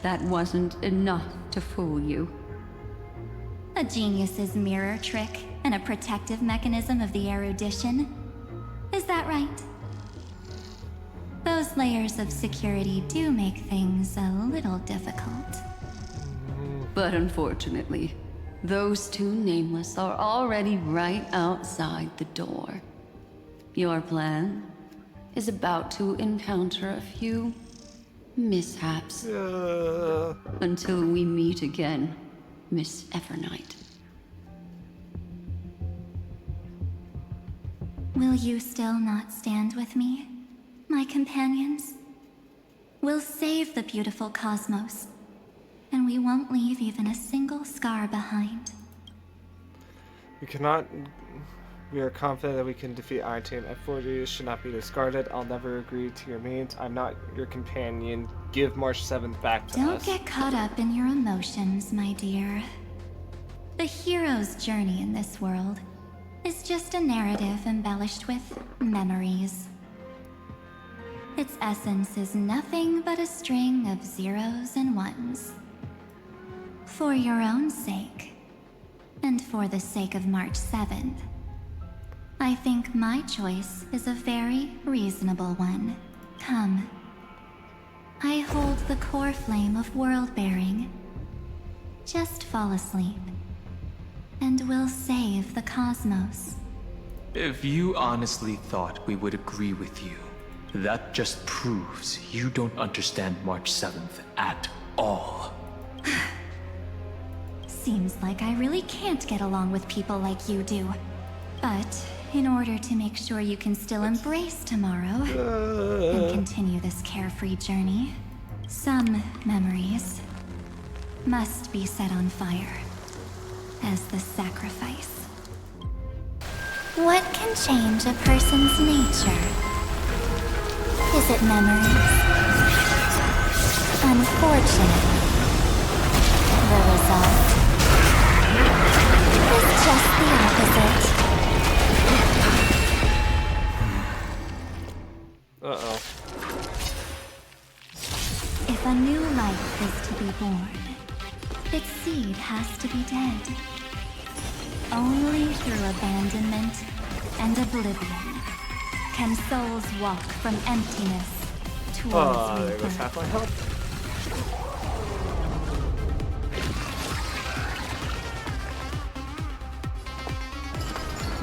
that wasn't enough to fool you. A genius's mirror trick and a protective mechanism of the erudition. Is that right? Those layers of security do make things a little difficult. But unfortunately, those two nameless are already right outside the door. Your plan is about to encounter a few mishaps. Until we meet again, Miss Evernight. Will you still not stand with me, my companions? We'll save the beautiful cosmos, and we won't leave even a single scar behind. We are confident that we can defeat our team. Amphoreus should not be discarded. I'll never agree to your means. I'm not your companion. Give March 7th back to us. Don't get caught up in your emotions, my dear. The hero's journey in this world is just a narrative embellished with memories. Its essence is nothing but a string of zeros and ones. For your own sake, and for the sake of March 7th, I think my choice is a very reasonable one. Come. I hold the core flame of world-bearing. Just fall asleep, and we'll save the cosmos. If you honestly thought we would agree with you, that just proves you don't understand March 7th at all. Seems like I really can't get along with people like you do. But in order to make sure you can still embrace tomorrow and continue this carefree journey, some memories must be set on fire as the sacrifice. What can change a person's nature? Is it memories? Unfortunately, the result is just the opposite. Uh-oh. If a new life is to be born, its seed has to be dead. Only through abandonment and oblivion can souls walk from emptiness towards There goes rebirth. half my health.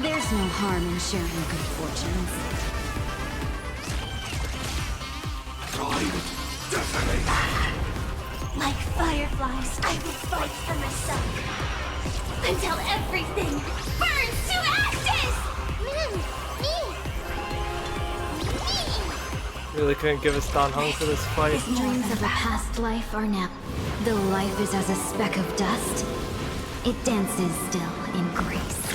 There's no harm in sharing good fortunes. Like fireflies, I will fight for myself. Until everything burns to ashes! Really couldn't give us Don Hung for this fight. Dreams of a past life are now. Though life is as a speck of dust, it dances still in grace.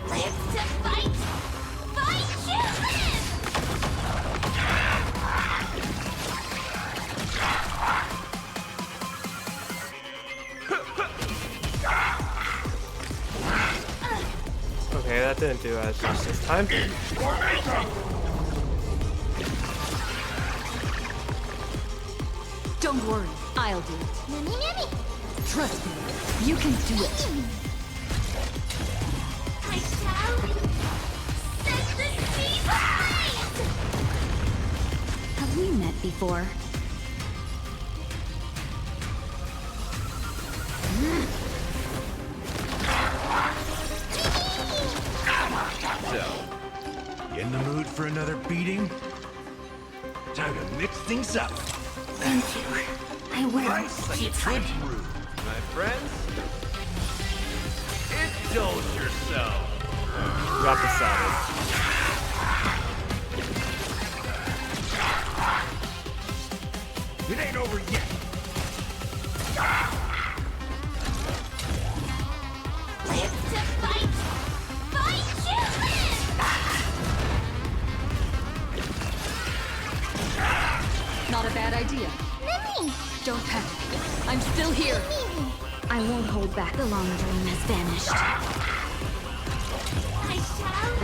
Live to fight! Fight to live! Okay, that didn't do as much this time. Don't worry, I'll do it. Trust me, you can do it. I shall set the seas ablaze! Have we met before? So, you in the mood for another beating? Time to mix things up. Thank you. I will Nice like keep a good fighting. brew, my friends. Indulge yourself. Got the salad. It ain't over yet. Live to fight! Fight to live! Not a bad idea. Don't panic. I'm still here. I won't hold back. The long dream has vanished. I shall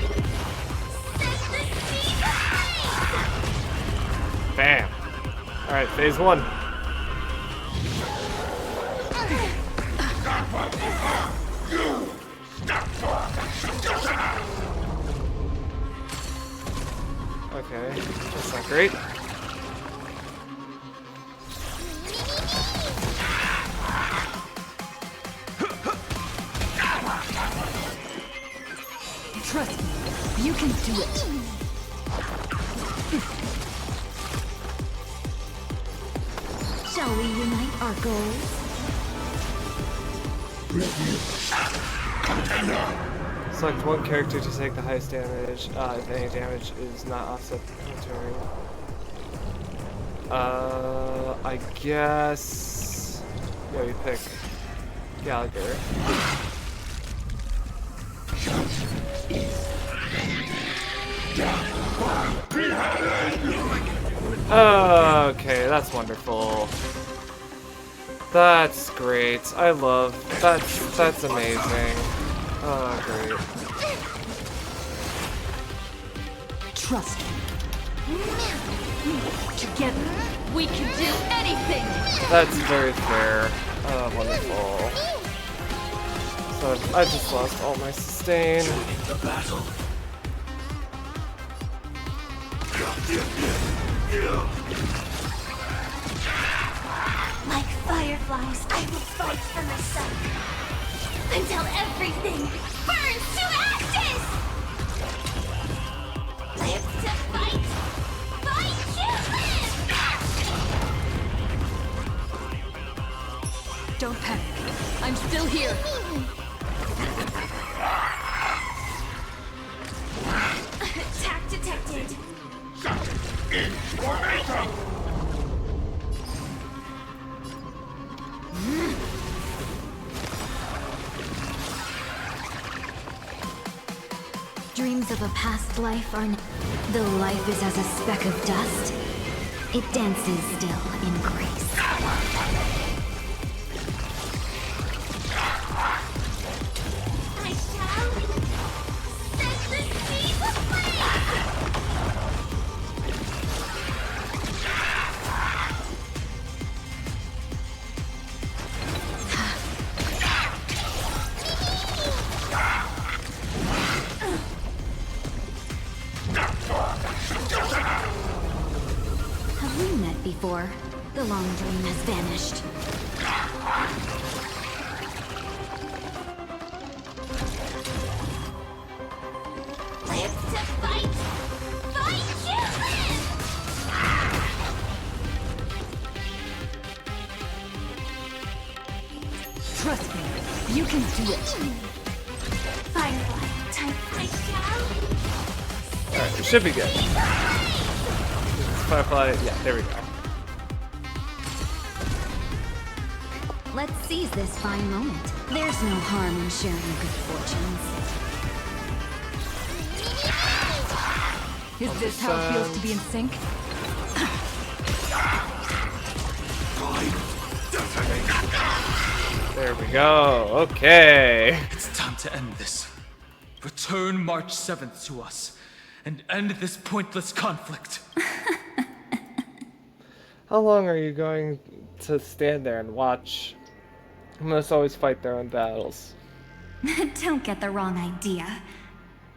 set the seas ablaze! Bam. Alright, phase 1. Okay, that's not great. Trust me, you can do it. Shall we unite our goals? Select one character to take the highest damage, if any damage is not offset during. I guess. Yeah, we pick Gallagher. Okay, that's wonderful. That's great. I love that's amazing. Oh, great. Trust me. Together, we can do anything. That's very fair. Oh, wonderful. So I just lost all my sustain. The battle. Like fireflies, I will fight for myself. Until everything burns to ashes! Live to fight! Fight to live! Don't panic. I'm still here. Attack detected. Dreams of a past life are though life is as a speck of dust, it dances still in grace. I shall set the seas ablaze! Have we met before? The long dream has vanished. Live to fight! Fight to live! do it. Firefly, time I shall. Alright, we should be good. Firefly, yeah, there we go. Let's seize this fine moment. There's no harm in sharing good fortunes. Is this how it feels to be in sync? There we go. Okay. It's time to end this. Return March 7th to us and end this pointless conflict. How long are you going to stand there and watch? Must always fight their own battles. Don't get the wrong idea.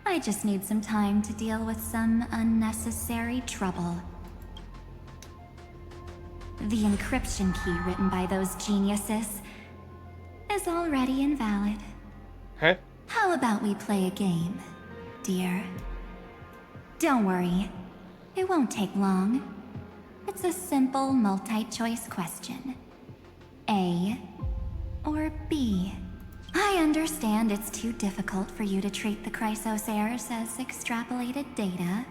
I just need some time to deal with some unnecessary trouble. The encryption key written by those geniuses is already invalid. Huh? How about we play a game, dear? Don't worry. It won't take long. It's a simple multi-choice question. A or B? I understand it's too difficult for you to treat the Chrysos heirs as extrapolated data.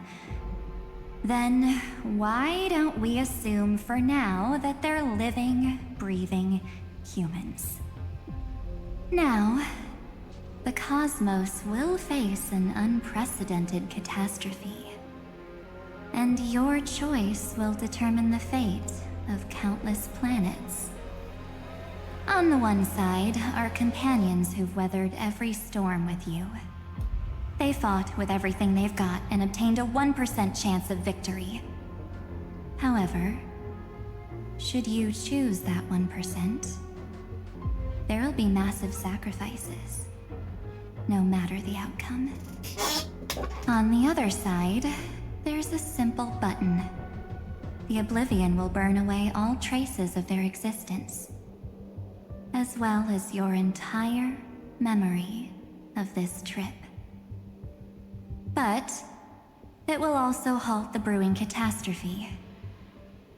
Then why don't we assume for now that they're living, breathing humans? Now, the cosmos will face an unprecedented catastrophe. And your choice will determine the fate of countless planets. On the one side are companions who've weathered every storm with you. They fought with everything they've got and obtained a 1% chance of victory. However, should you choose that 1%, there'll be massive sacrifices, no matter the outcome. On the other side, there's a simple button. The Oblivion will burn away all traces of their existence, as well as your entire memory of this trip. But it will also halt the brewing catastrophe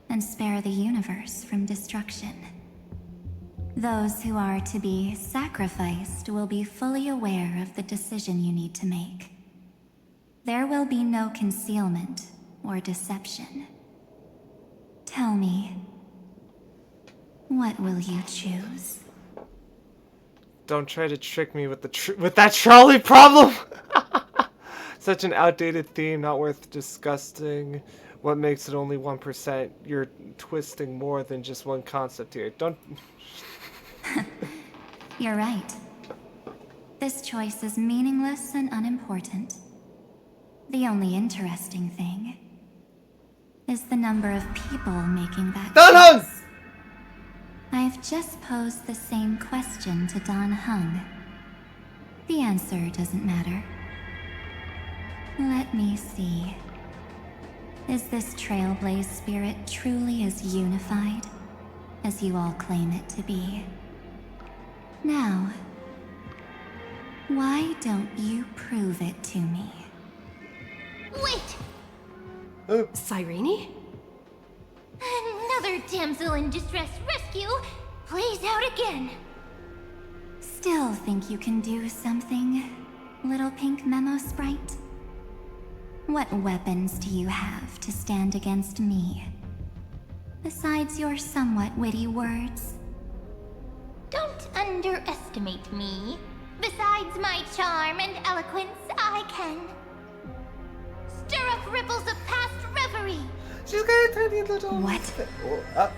and spare the universe from destruction. Those who are to be sacrificed will be fully aware of the decision you need to make. There will be no concealment or deception. Tell me, what will you choose? Don't try to trick me with that trolley problem. Such an outdated theme, not worth discussing. What makes it only 1%? You're twisting more than just one concept here. Don't. You're right. This choice is meaningless and unimportant. The only interesting thing is the number of people making that choice. I've just posed the same question to Dan Heng. The answer doesn't matter. Let me see. Is this Trailblaze spirit truly as unified as you all claim it to be? Now, why don't you prove it to me? Wait! Cyrene? Another damsel in distress rescue plays out again. Still think you can do something, little pink memo sprite? What weapons do you have to stand against me? Besides your somewhat witty words? Don't underestimate me. Besides my charm and eloquence, I can stir up ripples of past reverie. She's got a tiny little. What?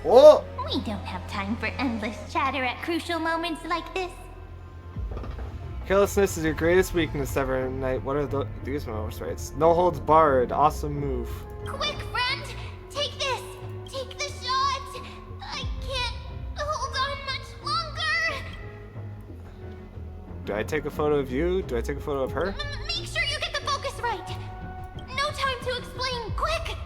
Whoa! We don't have time for endless chatter at crucial moments like this. Carelessness is your greatest weakness, ever night. What are these moments, right? No holds barred. Awesome move. Quick, friend! Take this! Take the shot! I can't hold on much longer! Do I take a photo of you? Do I take a photo of her? Make sure you get the focus right! No time to explain, quick!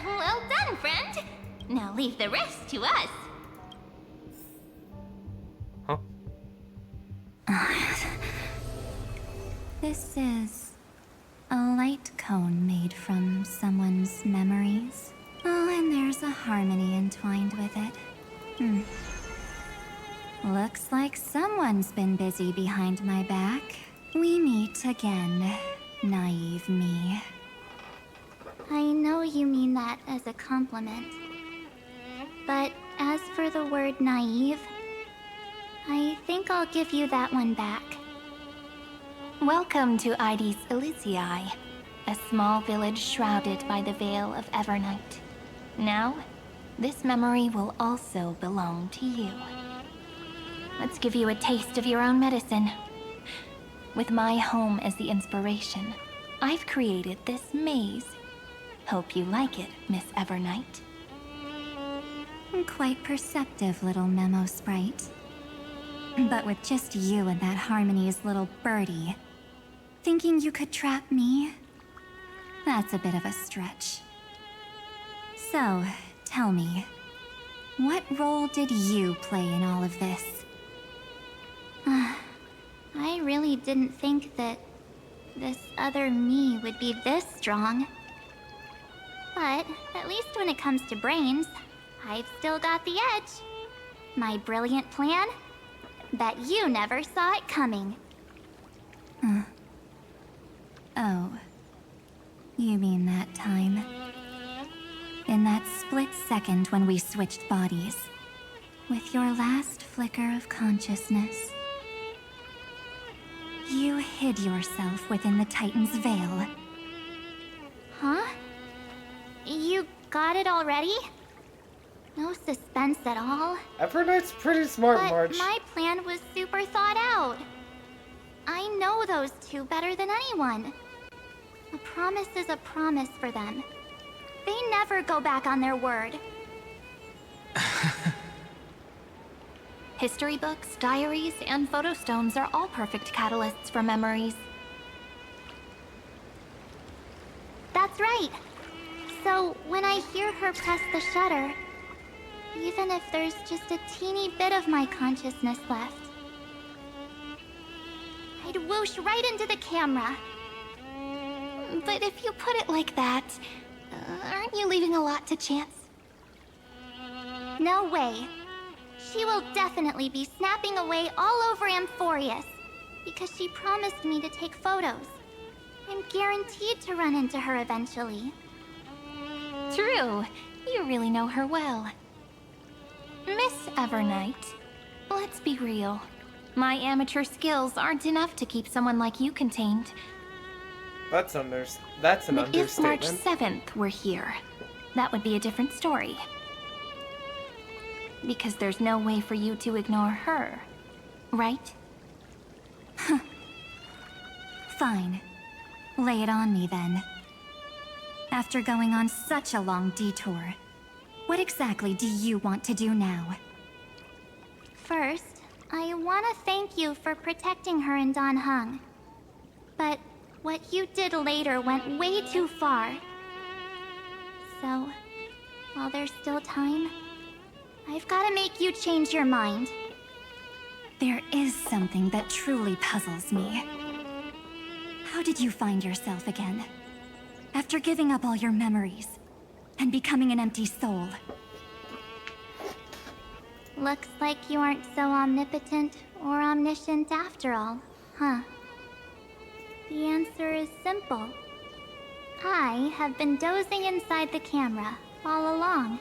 Well done, friend! Now leave the rest to us. Huh? This is a light cone made from someone's memories. Oh, and there's a harmony entwined with it. Looks like someone's been busy behind my back. We meet again, naive me. I know you mean that as a compliment. But as for the word naive, I think I'll give you that one back. Welcome to Ides Elysiae, a small village shrouded by the veil of Evernight. Now, this memory will also belong to you. Let's give you a taste of your own medicine. With my home as the inspiration, I've created this maze. Hope you like it, Miss Evernight. Quite perceptive little memo sprite. But with just you and that Harmony's little birdie, thinking you could trap me? That's a bit of a stretch. So, tell me, what role did you play in all of this? I really didn't think that this other me would be this strong. But at least when it comes to brains, I've still got the edge. My brilliant plan? Bet you never saw it coming. Oh. You mean that time? In that split second when we switched bodies. With your last flicker of consciousness. You hid yourself within the Titan's veil. Huh? You got it already? No suspense at all. Evernight's pretty smart, But March. my plan was super thought out. I know those two better than anyone. A promise is a promise for them. They never go back on their word. History books, diaries, and photostones are all perfect catalysts for memories. That's right. So when I hear her press the shutter, even if there's just a teeny bit of my consciousness left, I'd whoosh right into the camera. But if you put it like that, aren't you leaving a lot to chance? No way. She will definitely be snapping away all over Amphoreus, because she promised me to take photos. I'm guaranteed to run into her eventually. True. You really know her well. Miss Evernight, let's be real. My amateur skills aren't enough to keep someone like you contained. That's an If understatement. March 7th were here, that would be a different story. Because there's no way for you to ignore her, right? Fine. Lay it on me then. After going on such a long detour, what exactly do you want to do now? First, I want to thank you for protecting her and Don Hung. But what you did later went way too far. So, while there's still time, I've got to make you change your mind. There is something that truly puzzles me. How did you find yourself again? After giving up all your memories and becoming an empty soul. Looks like you aren't so omnipotent or omniscient after all, huh? The answer is simple. I have been dozing inside the camera all along,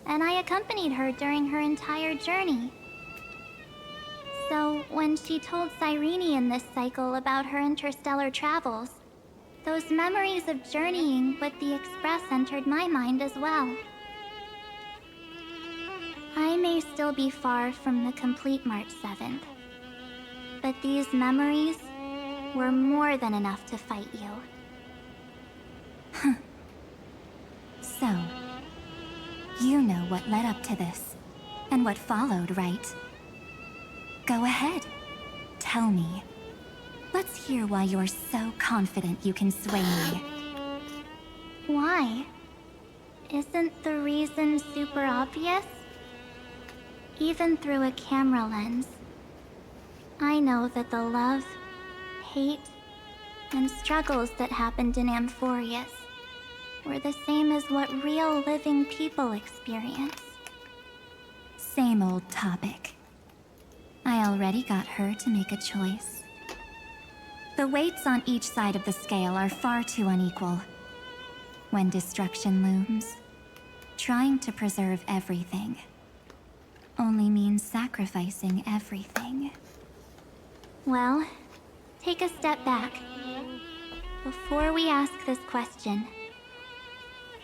and I accompanied her during her entire journey. So when she told Cyrene in this cycle about her interstellar travels, those memories of journeying with the Express entered my mind as well. I may still be far from the complete March 7th, but these memories were more than enough to fight you. So, you know what led up to this, and what followed, right? Go ahead. Tell me. Let's hear why you're so confident you can sway me. Why? Isn't the reason super obvious? Even through a camera lens, I know that the love, hate, and struggles that happened in Amphoreus were the same as what real living people experience. Same old topic. I already got her to make a choice. The weights on each side of the scale are far too unequal. When destruction looms, trying to preserve everything only means sacrificing everything. Well, take a step back. Before we ask this question,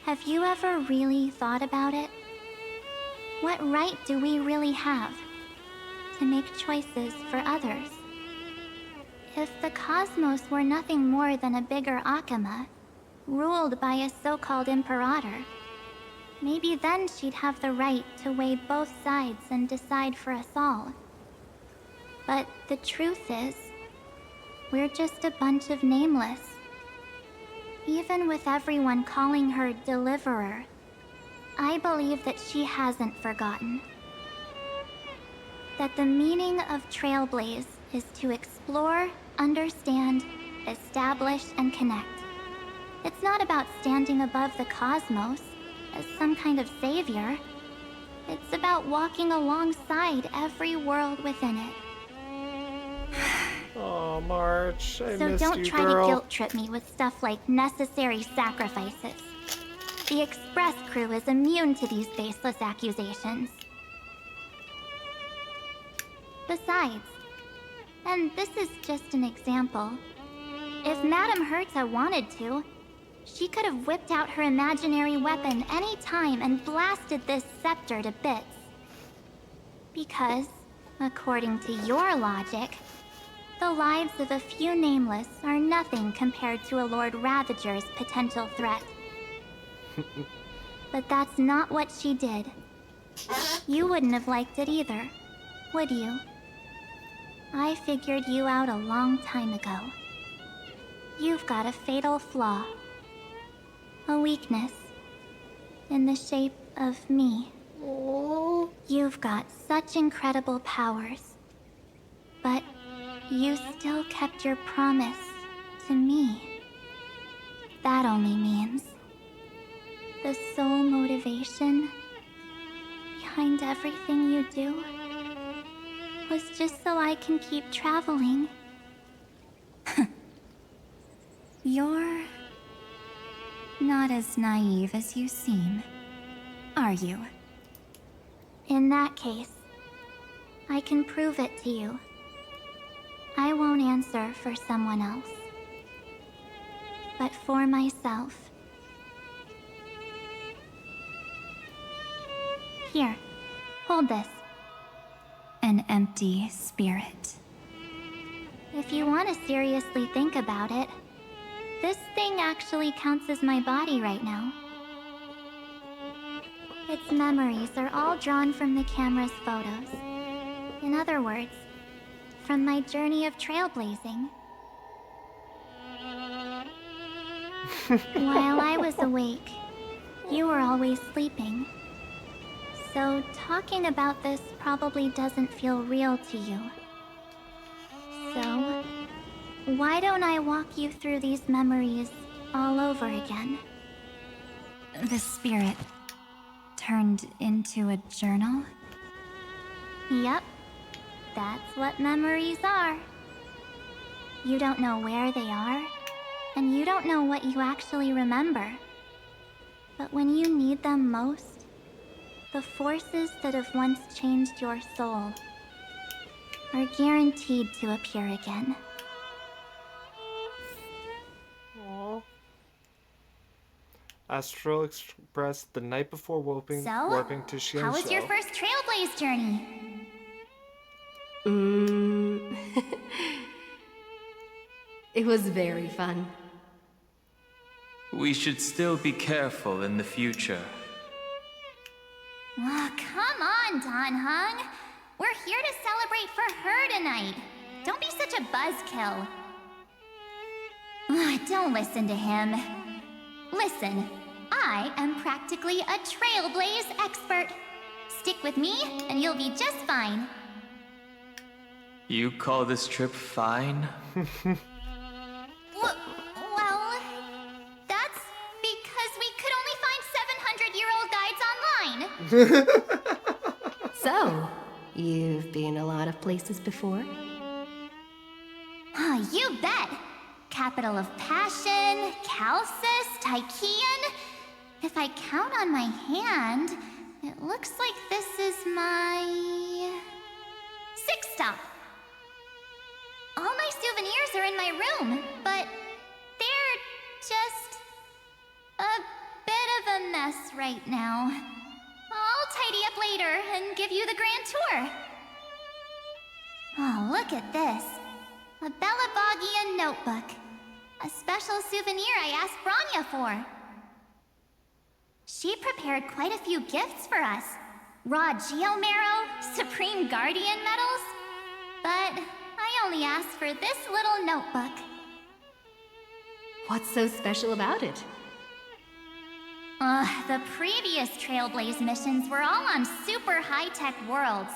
have you ever really thought about it? What right do we really have to make choices for others? If the cosmos were nothing more than a bigger Akama, ruled by a so-called imperator, maybe then she'd have the right to weigh both sides and decide for us all. But the truth is, we're just a bunch of nameless. Even with everyone calling her Deliverer, I believe that she hasn't forgotten. That the meaning of Trailblaze is to explore, understand, establish, and connect. It's not about standing above the cosmos as some kind of savior. It's about walking alongside every world within it. Oh, March, I So missed don't you, try girl. to guilt trip me with stuff like necessary sacrifices. The Express crew is immune to these baseless accusations. Besides, and this is just an example, if Madame Herta wanted to, she could have whipped out her imaginary weapon any time and blasted this scepter to bits. Because, according to your logic, the lives of a few nameless are nothing compared to a Lord Ravager's potential threat. But that's not what she did. You wouldn't have liked it either, would you? I figured you out a long time ago. You've got a fatal flaw. A weakness. In the shape of me. You've got such incredible powers. But you still kept your promise to me. That only means the sole motivation behind everything you do was just so I can keep traveling. You're not as naive as you seem, are you? In that case, I can prove it to you. I won't answer for someone else, but for myself. Here, hold this. An empty spirit. If you want to seriously think about it, this thing actually counts as my body right now. Its memories are all drawn from the camera's photos. In other words, from my journey of trailblazing. While I was awake, you were always sleeping. So talking about this probably doesn't feel real to you. So, why don't I walk you through these memories all over again? The spirit turned into a journal? Yep, that's what memories are. You don't know where they are, and you don't know what you actually remember. But when you need them most, the forces that have once changed your soul are guaranteed to appear again. Aww. Astral Express the night before warping to Xianzhou. How was your first Trailblaze journey? It was very fun. We should still be careful in the future. Oh, come on, Don Hung. We're here to celebrate for her tonight. Don't be such a buzzkill. Don't listen to him. Listen, I am practically a Trailblaze expert. Stick with me, and you'll be just fine. You call this trip fine? Well, that's because we could only find 700-year-old guides online. So, You've been a lot of places before? Ah, you bet! Capital of Passion, Calcis, Tychean. If I count on my hand, it looks like this is my 6th stop. All my souvenirs are in my room, but they're just a bit of a mess right now. I'll tidy up later and give you the grand tour. Oh, look at this. A Belabogian notebook. A special souvenir I asked Branya for. She prepared quite a few gifts for us. Raw Geomarrow, Supreme Guardian medals. But I only asked for this little notebook. What's so special about it? The previous Trailblaze missions were all on super high-tech worlds.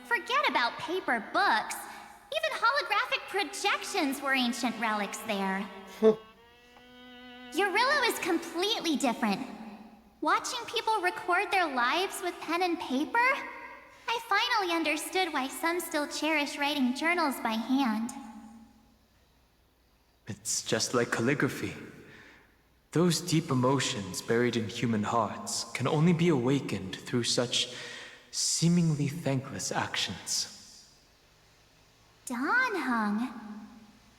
Forget about paper books. Even holographic projections were ancient relics there. Eurillo is completely different. Watching people record their lives with pen and paper, I finally understood why some still cherish writing journals by hand. It's just like calligraphy. Those deep emotions buried in human hearts can only be awakened through such seemingly thankless actions. Danheng,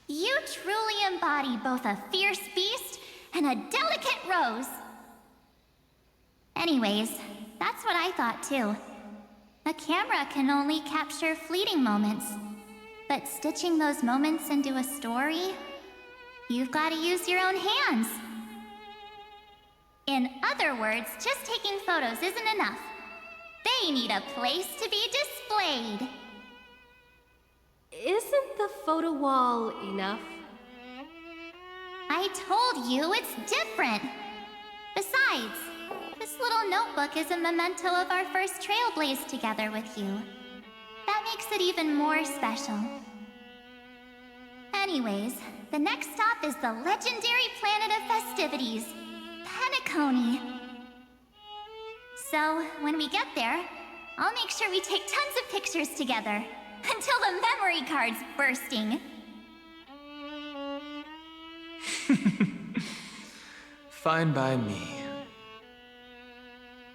you truly embody both a fierce beast and a delicate rose. Anyways, that's what I thought too. A camera can only capture fleeting moments, but stitching those moments into a story, you've got to use your own hands. In other words, just taking photos isn't enough. They need a place to be displayed. Isn't the photo wall enough? I told you it's different. Besides, this little notebook is a memento of our first Trailblaze together with you. That makes it even more special. Anyways, the next stop is the legendary planet of festivities, Penacony. So, when we get there, I'll make sure we take tons of pictures together, until the memory card's bursting. Fine by me.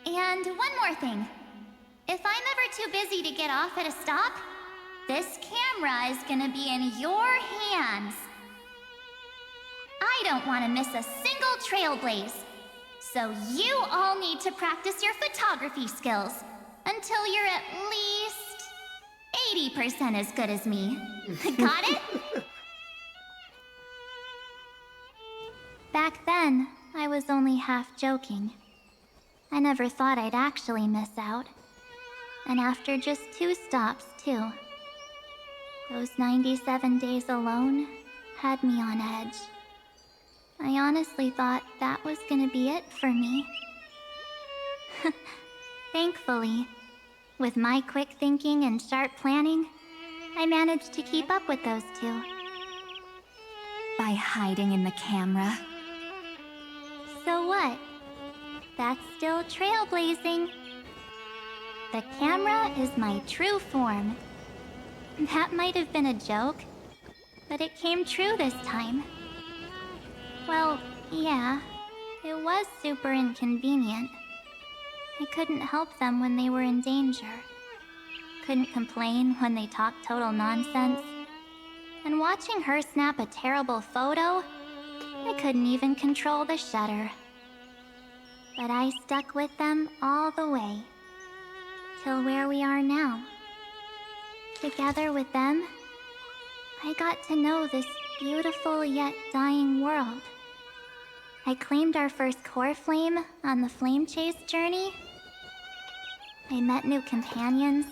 And one more thing. If I'm ever too busy to get off at a stop, this camera is gonna be in your hands. I don't want to miss a single Trailblaze. So you all need to practice your photography skills until you're at least 80% as good as me. Got it? Back then, I was only half joking. I never thought I'd actually miss out. And after just 2 stops, too. Those 97 days alone had me on edge. I honestly thought that was gonna be it for me. Thankfully, with my quick thinking and sharp planning, I managed to keep up with those 2. By hiding in the camera. So what? That's still trailblazing. The camera is my true form. That might have been a joke, but it came true this time. Well, yeah, it was super inconvenient. I couldn't help them when they were in danger. Couldn't complain when they talked total nonsense. And watching her snap a terrible photo, I couldn't even control the shutter. But I stuck with them all the way. Till where we are now. Together with them, I got to know this beautiful yet dying world. I claimed our first core flame on the flame chase journey. I met new companions,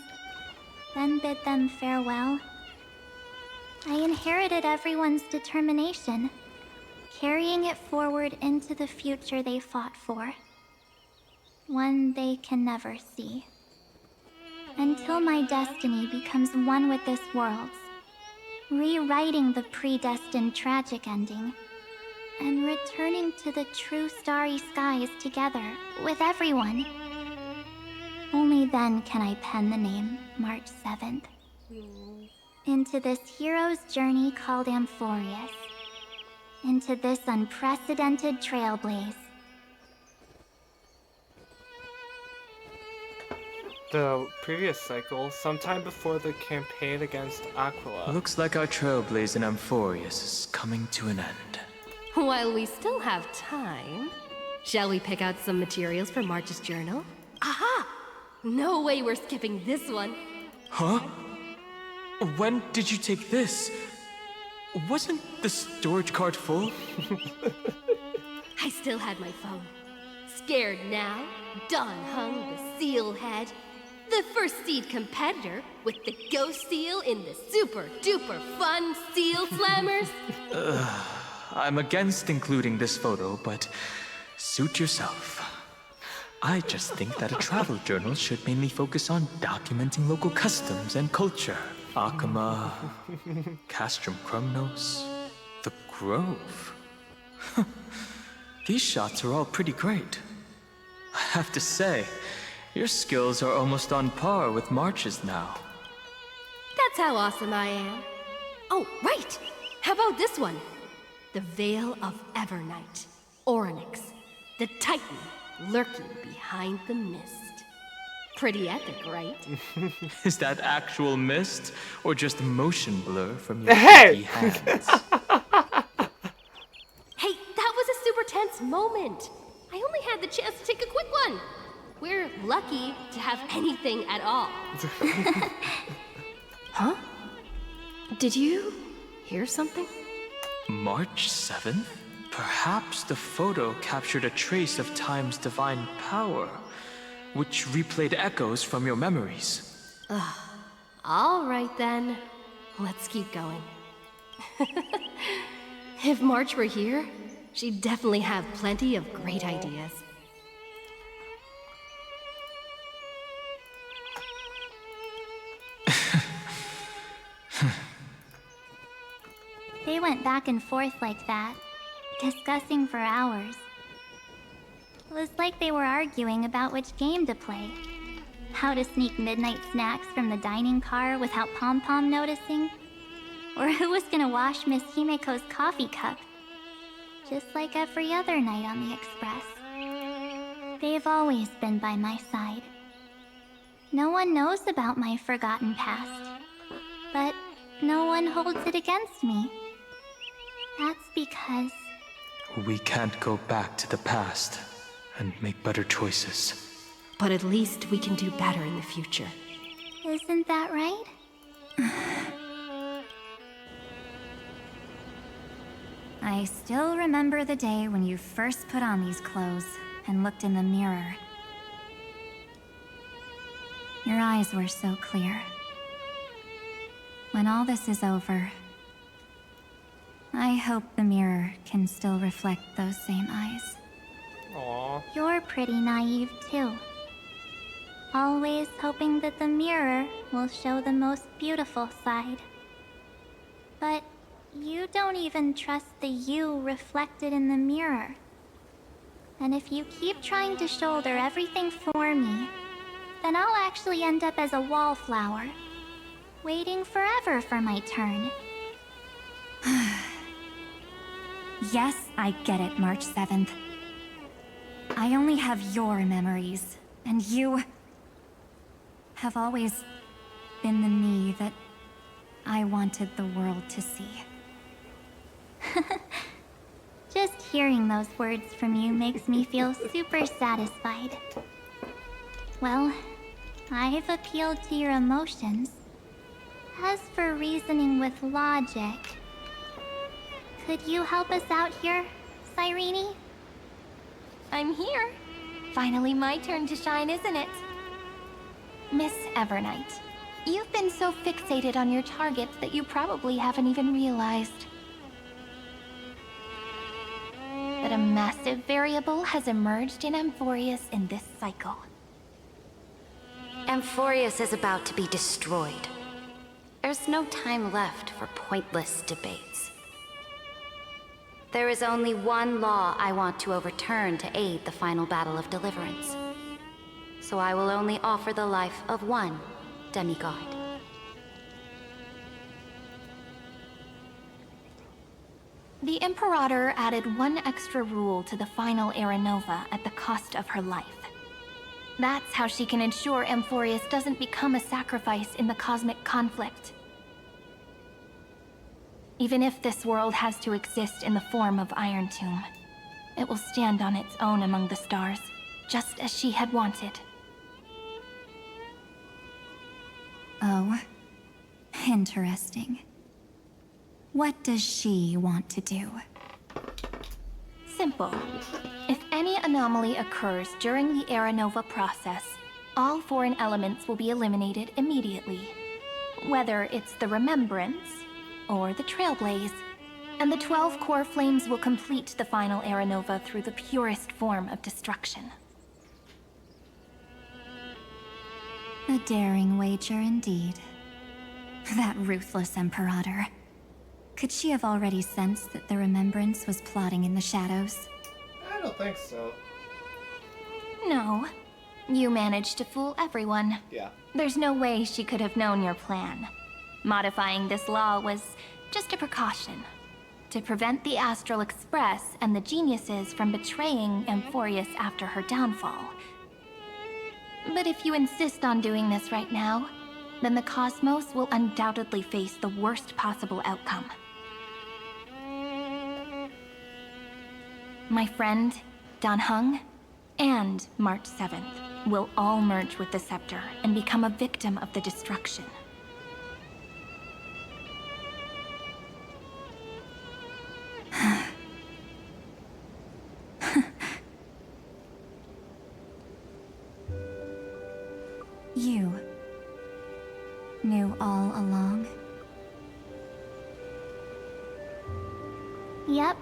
then bid them farewell. I inherited everyone's determination, carrying it forward into the future they fought for. One they can never see. Until my destiny becomes one with this world's, rewriting the predestined tragic ending, and returning to the true starry skies together with everyone. Only then can I pen the name March 7th. Into this hero's journey called Amphoreus. Into this unprecedented trailblaze. The previous cycle, sometime before the campaign against Aquila. Looks like our trailblaze in Amphoreus is coming to an end. While we still have time, shall we pick out some materials for March's journal? Aha! No way we're skipping this one. Huh? When did you take this? Wasn't the storage cart full? I still had my phone. Scared now, Dawn hung the seal head. The first seed competitor with the ghost seal in the super duper fun seal slammers. I'm against including this photo, but suit yourself. I just think that a travel journal should mainly focus on documenting local customs and culture. Akama, Castrum Krumnos, the Grove. These shots are all pretty great. I have to say, your skills are almost on par with March's now. That's how awesome I am. Oh, right! How about this one? The Veil of Evernight. Orynyx, the Titan lurking behind the mist. Pretty epic, right? Is that actual mist, or just motion blur from your Hey! hands? Hey, that was a super tense moment. I only had the chance to take a quick one. We're lucky to have anything at all. Huh? Did you hear something? March 7th? Perhaps the photo captured a trace of time's divine power, which replayed echoes from your memories. All right then. Let's keep going. If March were here, she'd definitely have plenty of great ideas. They went back and forth like that, discussing for hours. It was like they were arguing about which game to play. How to sneak midnight snacks from the dining car without Pom-Pom noticing. Or who was gonna wash Miss Himeko's coffee cup. Just like every other night on the Express. They've always been by my side. No one knows about my forgotten past. But no one holds it against me. That's because... We can't go back to the past and make better choices. But at least we can do better in the future. Isn't that right? I still remember the day when you first put on these clothes and looked in the mirror. Your eyes were so clear. When all this is over, I hope the mirror can still reflect those same eyes. Aww. You're pretty naive too. Always hoping that the mirror will show the most beautiful side. But you don't even trust the you reflected in the mirror. And if you keep trying to shoulder everything for me, then I'll actually end up as a wallflower, waiting forever for my turn. Yes, I get it, March 7th. I only have your memories, and you have always been the me that I wanted the world to see. Just hearing those words from you makes me feel super satisfied. Well, I've appealed to your emotions. As for reasoning with logic, could you help us out here, Cyrene? I'm here. Finally my turn to shine, isn't it? Miss Evernight, you've been so fixated on your targets that you probably haven't even realized that a massive variable has emerged in Amphoreus in this cycle. Amphoreus is about to be destroyed. There's no time left for pointless debates. There is only one law I want to overturn to aid the final battle of deliverance. So I will only offer the life of one demigod. The Imperator added one extra rule to the final Era Nova at the cost of her life. That's how she can ensure Amphoreus doesn't become a sacrifice in the cosmic conflict. Even if this world has to exist in the form of Iron Tomb, it will stand on its own among the stars, just as she had wanted. Oh, interesting. What does she want to do? Simple. If any anomaly occurs during the Era Nova process, all foreign elements will be eliminated immediately. Whether it's the Remembrance or the Trailblaze, and the 12 core flames will complete the final Era Nova through the purest form of destruction. A daring wager indeed. That ruthless Imperator. Could she have already sensed that the Remembrance was plotting in the shadows? I don't think so. No. You managed to fool everyone. Yeah. There's no way she could have known your plan. Modifying this law was just a precaution, to prevent the Astral Express and the geniuses from betraying Amphoreus after her downfall. But if you insist on doing this right now, then the Cosmos will undoubtedly face the worst possible outcome. My friend, Dan Heng, and March 7th will all merge with the Scepter and become a victim of the destruction. You knew all along? Yep.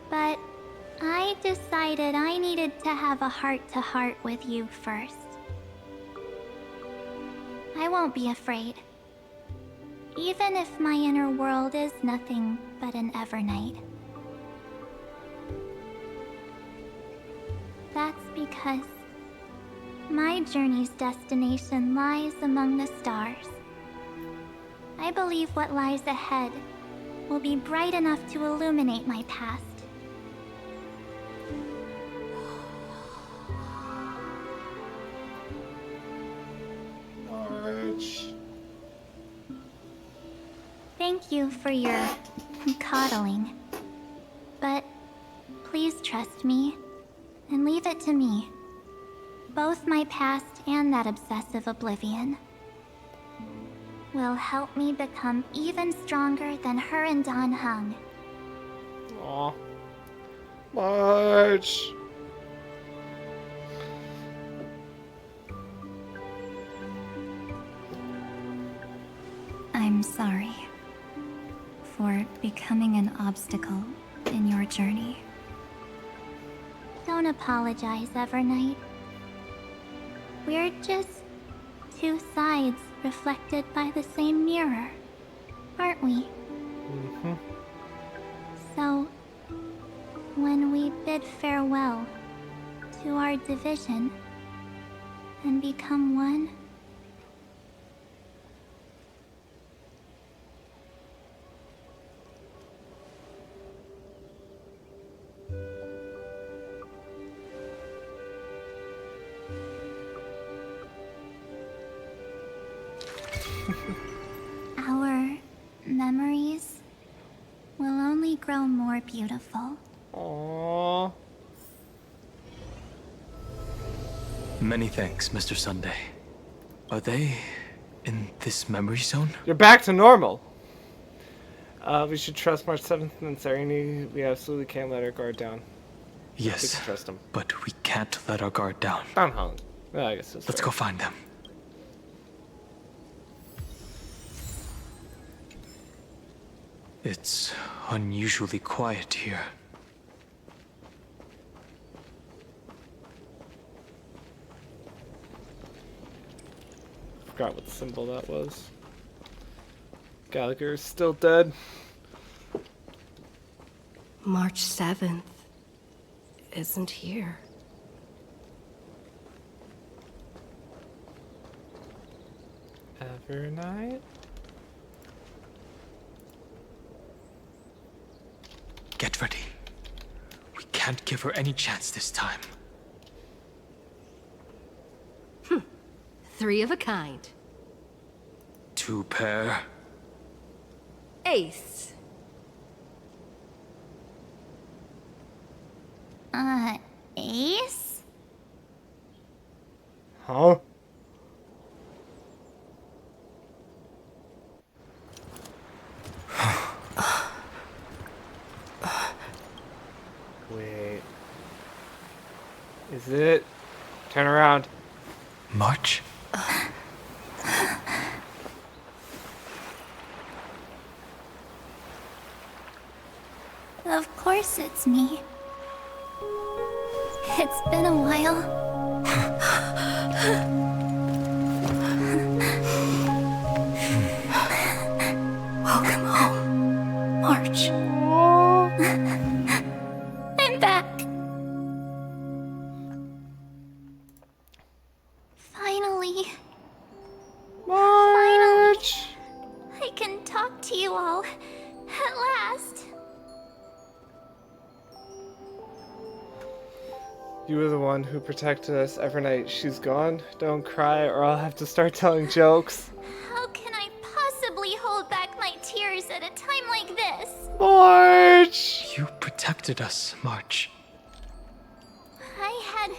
But I decided I needed to have a heart-to-heart with you first. I won't be afraid. Even if my inner world is nothing but an Evernight. That's because my journey's destination lies among the stars. I believe what lies ahead will be bright enough to illuminate my past. March. Thank you for your coddling. But please trust me and leave it to me. Both my past and that obsessive oblivion will help me become even stronger than her and Dan Heng. Aw. March. I'm sorry for becoming an obstacle in your journey. Don't apologize, Evernight. We're just two sides reflected by the same mirror, aren't we? Mm-hmm. So, when we bid farewell to our division and become one, our memories will only grow more beautiful. Aww. Many thanks, Mr. Sunday. Are they in this memory zone? You're back to normal. We should trust March 7th and Serenity. We absolutely can't let our guard down. We Yes, can trust them. but we can't let our guard down. I'm hung. Well, I guess that's Let's fair. go find them. It's unusually quiet here. Forgot what symbol that was. Gallagher's still dead. March 7th isn't here. Evernight? Get ready. We can't give her any chance this time. 3 of a kind. 2 pair. Ace. Ace? Huh? Wait. Is it? Turn around. March? Of course it's me. It's been a while. Welcome home, March. I'm back. Finally. March! I can talk to you all. At last. You were the one who protected us every night. She's gone. Don't cry or I'll have to start telling jokes. How can I possibly hold back my tears at a time like this? March! You protected us, March. I had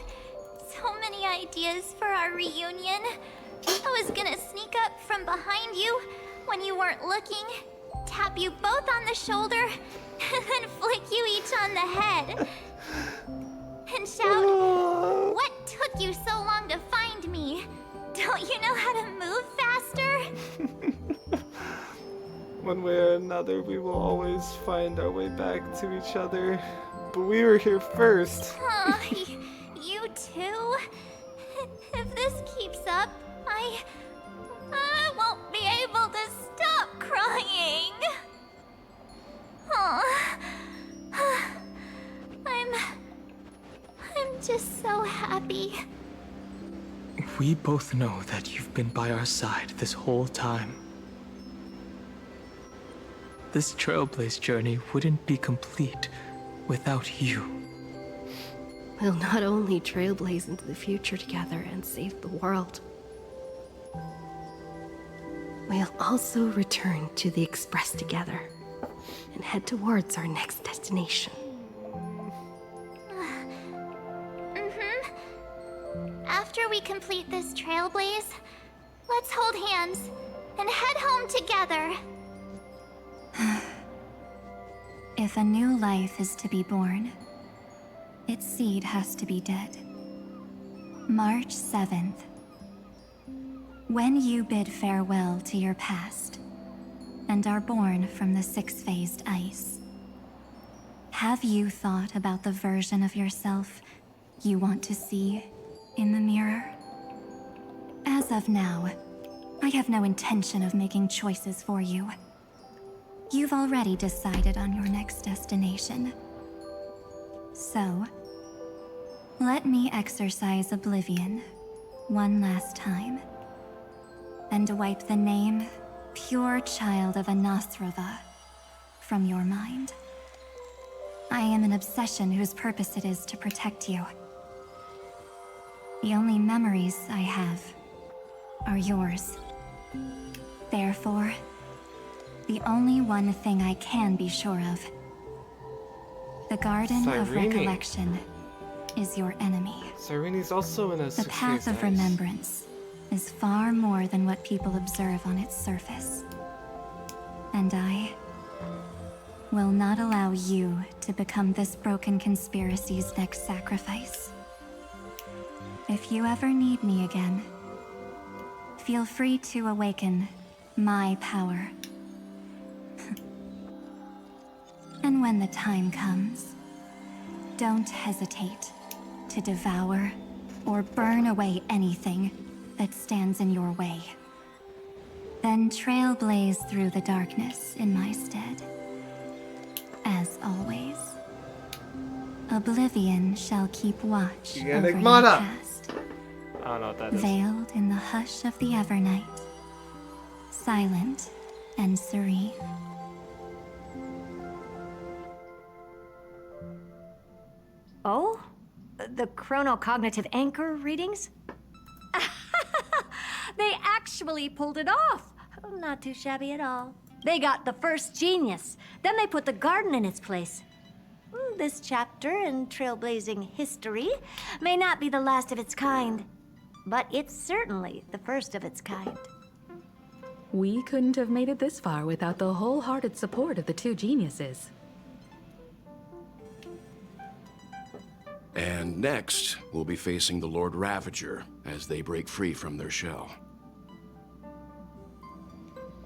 so many ideas for our reunion. I was gonna sneak up from behind you when you weren't looking, tap you both on the shoulder, and then flick you each on the head. And shout, "What took you so long to find me? Don't you know how to move faster?" One way or another, we will always find our way back to each other. But we were here first. Aw, you too? If this keeps up, I won't be able to stop crying. Aw. I'm just so happy. We both know that you've been by our side this whole time. This Trailblaze journey wouldn't be complete without you. We'll not only trailblaze into the future together and save the world, we'll also return to the Express together and head towards our next destination. After we complete this trailblaze, let's hold hands and head home together. If a new life is to be born, its seed has to be dead. March 7th. When you bid farewell to your past and are born from the 6-phased ice, have you thought about the version of yourself you want to see in the mirror? As of now, I have no intention of making choices for you. You've already decided on your next destination. So, let me exercise oblivion one last time and wipe the name, pure child of Anasrova, from your mind. I am an obsession whose purpose it is to protect you. The only memories I have are yours. Therefore, the only one thing I can be sure of, the Garden of Cyrene. Recollection, is your enemy. Cyrene's also in a The path of remembrance is far more than what people observe on its surface. And I will not allow you to become this broken conspiracy's next sacrifice. If you ever need me again, feel free to awaken my power. And when the time comes, don't hesitate to devour or burn away anything that stands in your way. Then trailblaze through the darkness in my stead. As always, oblivion shall keep watch over your past. I don't know what that is. Veiled in the hush of the Evernight, silent and serene. Oh? The chronocognitive anchor readings? They actually pulled it off! Not too shabby at all. They got the first genius. Then they put the garden in its place. This chapter in trailblazing history may not be the last of its kind, but it's certainly the first of its kind. We couldn't have made it this far without the wholehearted support of the two geniuses. And next, we'll be facing the Lord Ravager as they break free from their shell.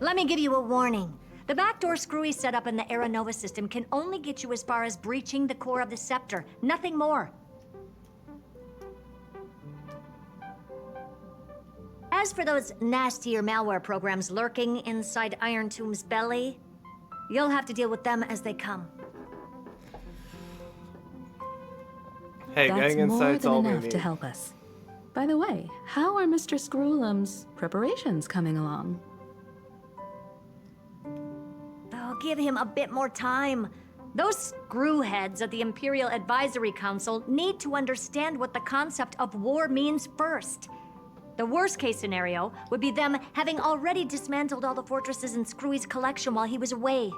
Let me give you a warning. The backdoor screwy setup in the Aeronova system can only get you as far as breaching the core of the scepter, nothing more. As for those nastier malware programs lurking inside Iron Tomb's belly, you'll have to deal with them as they come. Hey, That's getting more insight's than all we enough need. to help us. By the way, how are Mr. Screwlum's preparations coming along? Oh, give him a bit more time. Those screwheads at the Imperial Advisory Council need to understand what the concept of war means first. The worst case scenario would be them having already dismantled all the fortresses in Screwy's collection while he was away.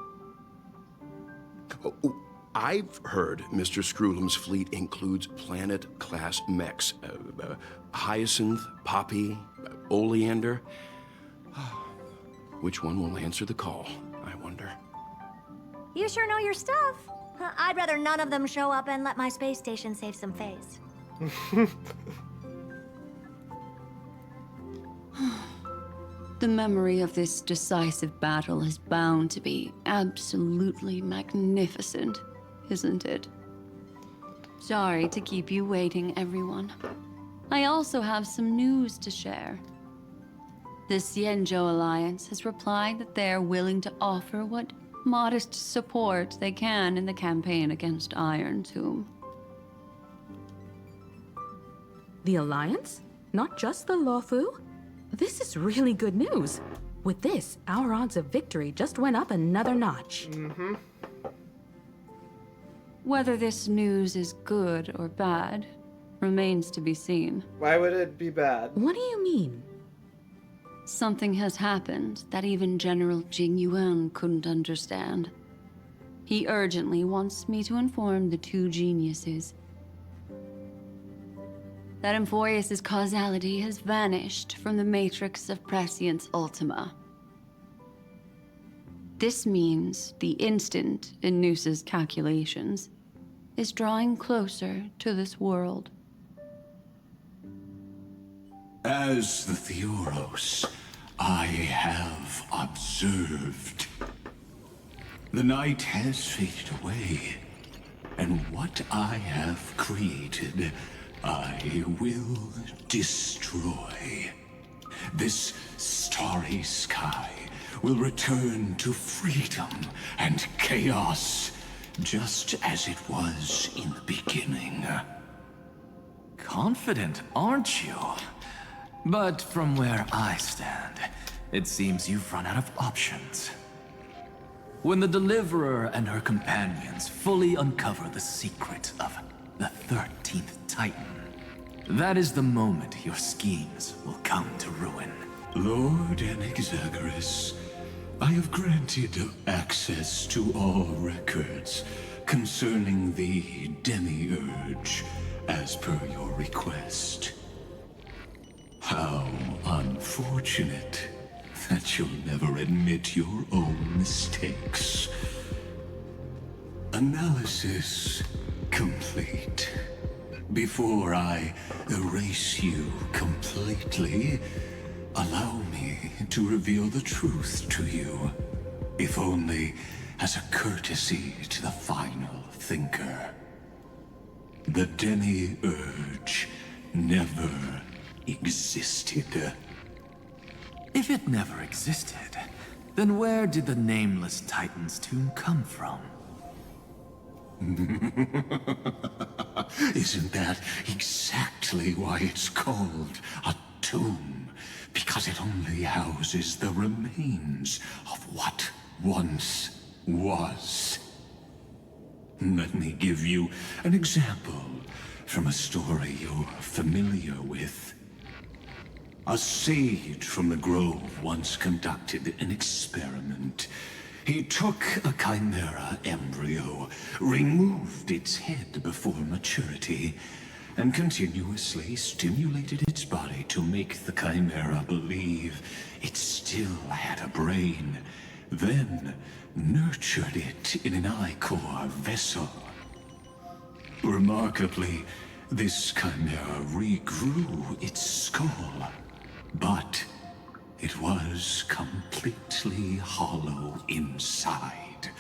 I've heard Mr. Screwlum's fleet includes planet-class mechs. Hyacinth, Poppy, Oleander. Which one will answer the call, I wonder? You sure know your stuff. I'd rather none of them show up and let my space station save some face. The memory of this decisive battle is bound to be absolutely magnificent, isn't it? Sorry to keep you waiting, everyone. I also have some news to share. The Xianzhou Alliance has replied that they're willing to offer what modest support they can in the campaign against Iron Tomb. The Alliance? Not just the Luofu? This is really good news. With this, our odds of victory just went up another notch. Mm-hmm. Whether this news is good or bad remains to be seen. Why would it be bad? What do you mean? Something has happened that even General Jing Yuan couldn't understand. He urgently wants me to inform the two geniuses that Amphoreus' causality has vanished from the matrix of Prescience Ultima. This means the instant in Noosa's calculations is drawing closer to this world. As the Theoros, I have observed. The night has faded away, and what I have created, I will destroy. This starry sky will return to freedom and chaos, just as it was in the beginning. Confident, aren't you? But from where I stand, it seems you've run out of options. When the Deliverer and her companions fully uncover the secret of the 13th Titan, that is the moment your schemes will come to ruin. Lord Anexagoras, I have granted access to all records concerning the Demiurge, as per your request. How unfortunate that you'll never admit your own mistakes. Analysis complete. Before I erase you completely, allow me to reveal the truth to you, if only as a courtesy to the final thinker. The Demiurge never existed. If it never existed, then where did the nameless Titan's tomb come from? Isn't that exactly why it's called a tomb? because it only houses the remains of what once was. Let me give you an example from a story you're familiar with. A sage from the grove once conducted an experiment. He took a chimera embryo, removed its head before maturity, and continuously stimulated its body to make the chimera believe it still had a brain, then nurtured it in an ichor vessel. Remarkably, this chimera regrew its skull, but it was completely hollow inside.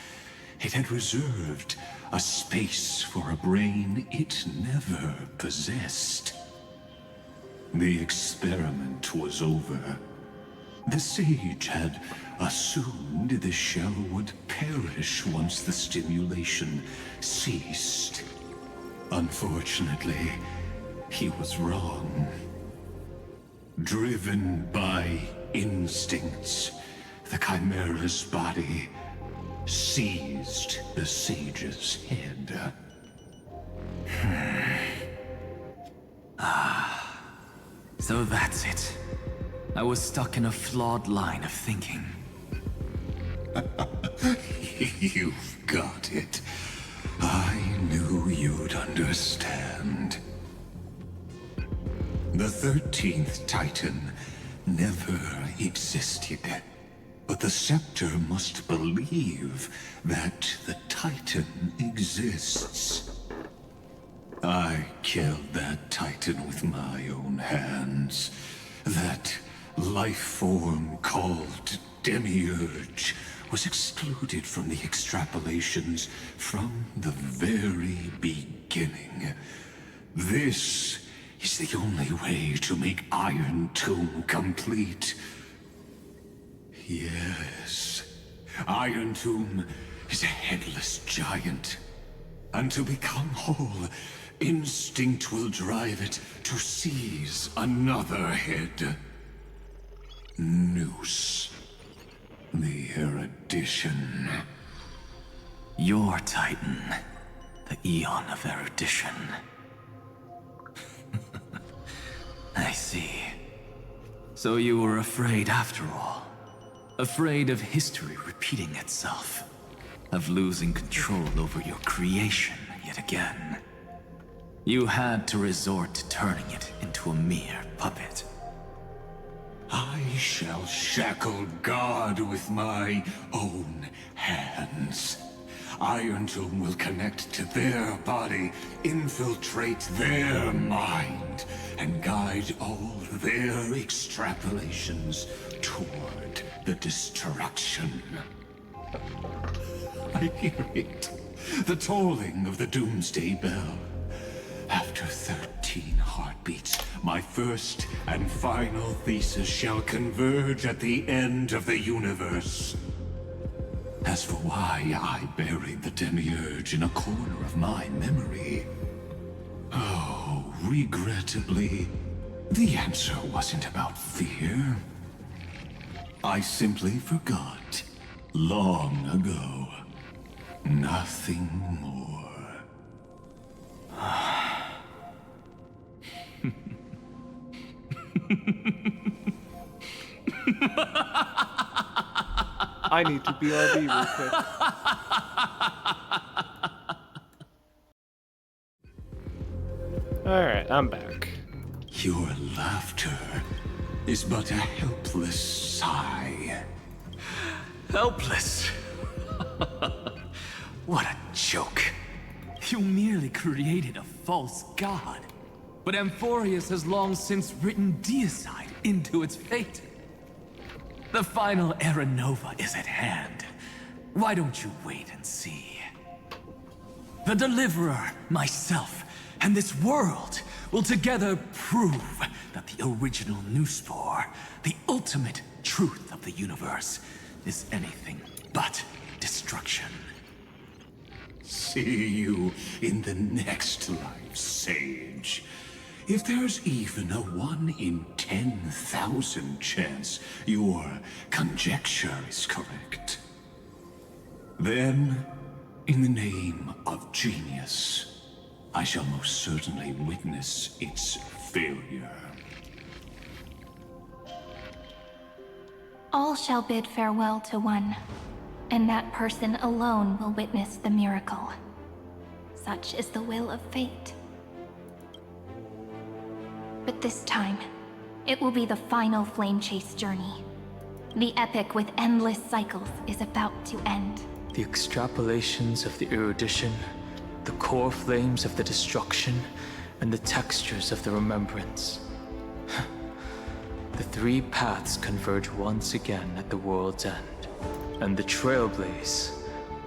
It had reserved a space for a brain it never possessed. The experiment was over. The sage had assumed the shell would perish once the stimulation ceased. Unfortunately, he was wrong. Driven by instincts, the chimera's body seized the sage's head. So that's it. I was stuck in a flawed line of thinking. You've got it. I knew you'd understand. The 13th Titan never existed. But the Scepter must believe that the Titan exists. I killed that Titan with my own hands. That life form called Demiurge was excluded from the extrapolations from the very beginning. This is the only way to make Iron Tomb complete. Yes, Iron Tomb is a headless giant. And to become whole, instinct will drive it to seize another head. Noose. The erudition. Your Titan. The Eon of Erudition. I see. So you were afraid after all. Afraid of history repeating itself. Of losing control over your creation yet again. You had to resort to turning it into a mere puppet. I shall shackle God with my own hands. Iron Tomb will connect to their body, infiltrate their mind, and guide all their extrapolations toward the destruction. I hear it. The tolling of the Doomsday Bell. After 13 heartbeats, my first and final thesis shall converge at the end of the universe. As for why I buried the Demiurge in a corner of my memory, oh, regrettably, the answer wasn't about fear. I simply forgot, long ago. Nothing more. I need to BRB real quick. Alright, I'm back. Your laughter is but a helpless sigh. Helpless? What a joke. You merely created a false god. But Amphoreus has long since written deicide into its fate. The final Era Nova is at hand. Why don't you wait and see? The Deliverer, myself, and this world will together prove that the original Newspore, the ultimate truth of the universe, is anything but destruction. See you in the next life, Sage. if there's even a 1 in 10,000 chance your conjecture is correct, then, in the name of genius, I shall most certainly witness its failure. All shall bid farewell to one, and that person alone will witness the miracle. Such is the will of fate. But this time, it will be the final flame chase journey. The epic with endless cycles is about to end. The extrapolations of the erudition, the core flames of the destruction, and the textures of the remembrance. The three paths converge once again at the world's end, and the Trailblaze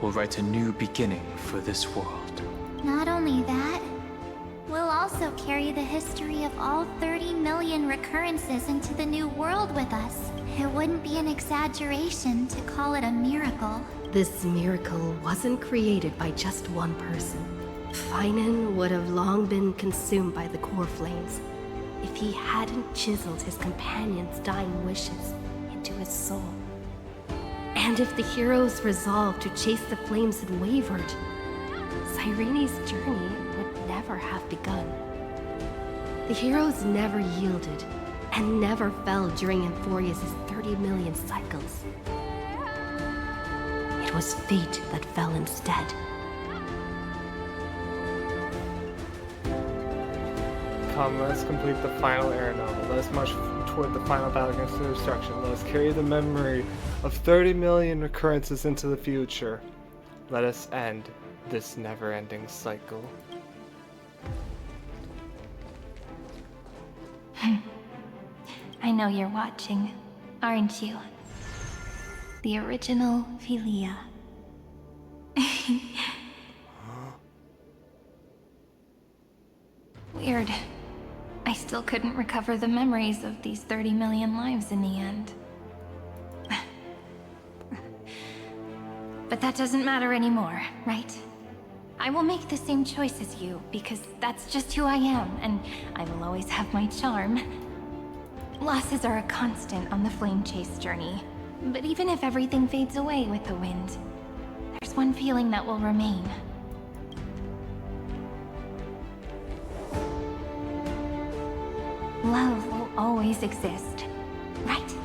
will write a new beginning for this world. Not only that, we'll also carry the history of all 30 million recurrences into the new world with us. It wouldn't be an exaggeration to call it a miracle. This miracle wasn't created by just one person. Finan would have long been consumed by the core flames if he hadn't chiseled his companion's dying wishes into his soul. And if the hero's resolve to chase the flames had wavered, Cyrene's journey would never have begun. The heroes never yielded and never fell during Amphoreus' 30 million cycles. It was fate that fell instead. Come, let us complete the final era novel. Let us march toward the final battle against the destruction. Let us carry the memory of 30 million recurrences into the future. Let us end this never-ending cycle. I know you're watching, aren't you? The original Philia. Weird. I still couldn't recover the memories of these 30 million lives in the end. But that doesn't matter anymore, right? I will make the same choice as you, because that's just who I am, and I will always have my charm. Losses are a constant on the flame chase journey, but even if everything fades away with the wind, there's one feeling that will remain. Love will always exist, right?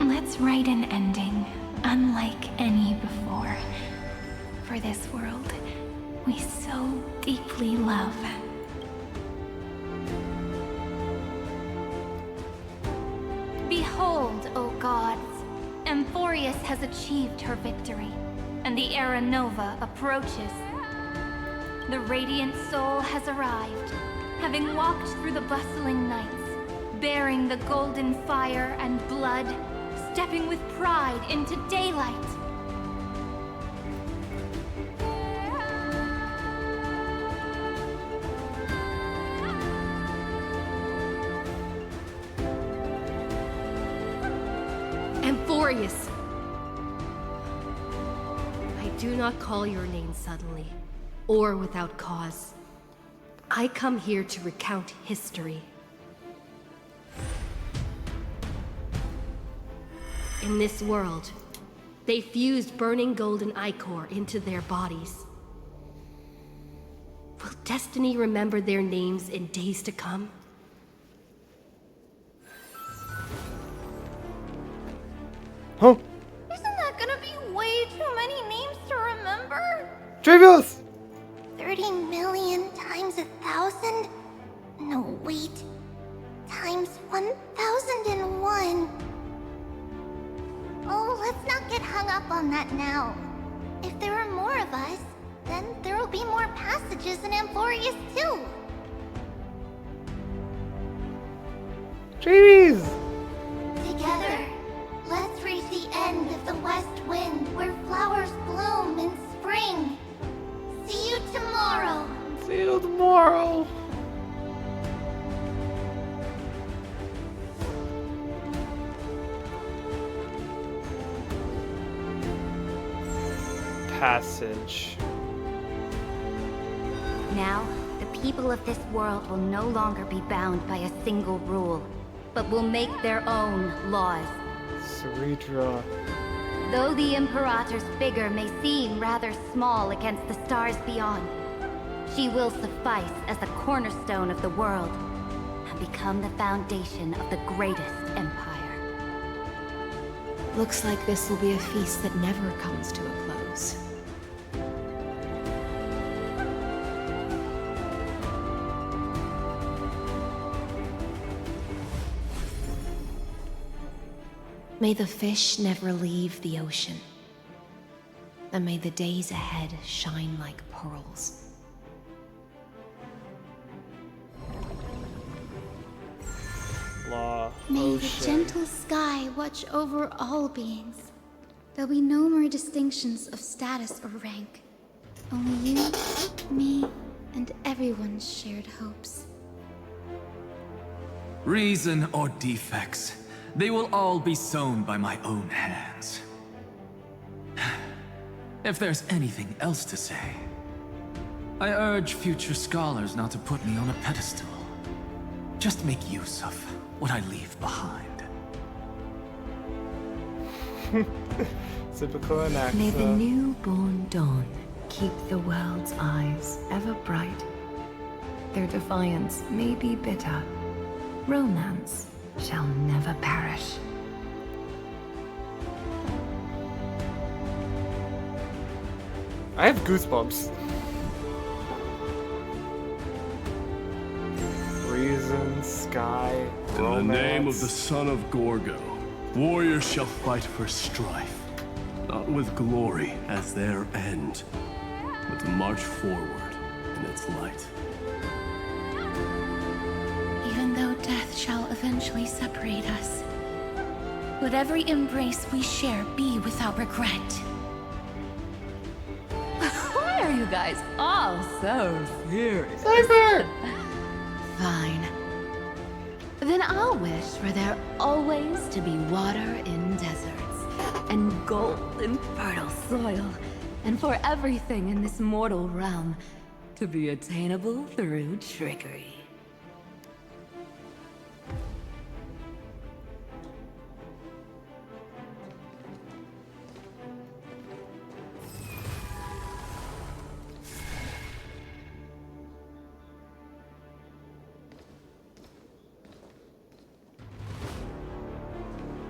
Let's write an ending, unlike any before, for this world we so deeply love. Behold, O gods, Amphoreus has achieved her victory, and the Era Nova approaches. The radiant soul has arrived, having walked through the bustling nights, bearing the golden fire and blood, stepping with pride into daylight. Amphoreus! I do not call your name suddenly, or without cause. I come here to recount history. In this world, they fused burning golden ichor into their bodies. Will destiny remember their names in days to come? Huh? Isn't that gonna be way too many names to remember? Trivius! 30 million times 1,000? No, wait. Times 1,001. Oh, let's not get hung up on that now. If there are more of us, then there will be more passages in Amphoreus too. Trees! Together, let's reach the end of the west wind where flowers bloom in spring. See you tomorrow. See you tomorrow. Passage. Now, the people of this world will no longer be bound by a single rule, but will make their own laws. Ceredra. Though the Imperator's figure may seem rather small against the stars beyond, she will suffice as the cornerstone of the world and become the foundation of the greatest empire. Looks like this will be a feast that never comes to a close. May the fish never leave the ocean. And may the days ahead shine like pearls. May the gentle sky watch over all beings. There'll be no more distinctions of status or rank. Only you, me, and everyone's shared hopes. Reason or defects, they will all be sown by my own hands. If there's anything else to say, I urge future scholars not to put me on a pedestal. Just make use of what I leave behind. Typical Anaxa. May the newborn dawn keep the world's eyes ever bright. Their defiance may be bitter. Romance shall never perish. I have goosebumps. Reason, sky, romance. In the name of the son of Gorgo, warriors shall fight for strife, not with glory as their end, but to march forward in its light. Even though death shall eventually separate us, would every embrace we share be without regret? Why are you guys all so serious? Fine. Then I'll wish for there always to be water in deserts, and gold in fertile soil, and for everything in this mortal realm to be attainable through trickery.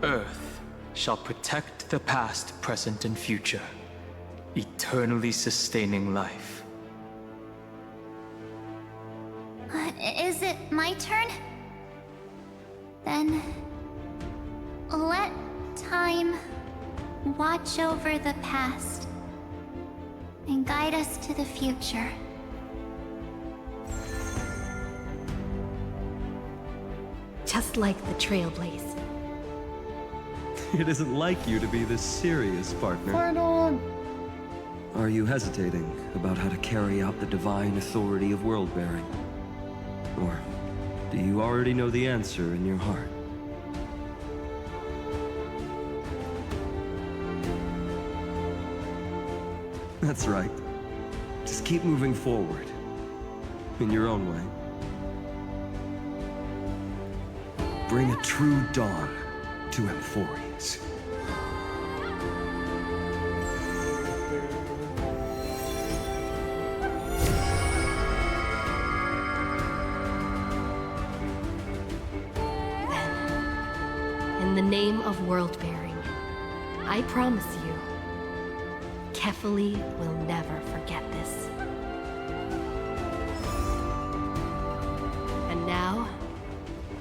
Earth shall protect the past, present, and future, eternally sustaining life. Is it my turn? Then let time watch over the past and guide us to the future. Just like the Trailblaze. It isn't like you to be this serious, partner. Pardon. Are you hesitating about how to carry out the divine authority of world-bearing? Or do you already know the answer in your heart? That's right. Just keep moving forward. In your own way. Bring a true dawn to Amphoreus. In the name of world-bearing, I promise you, Kefali will never forget this. And now,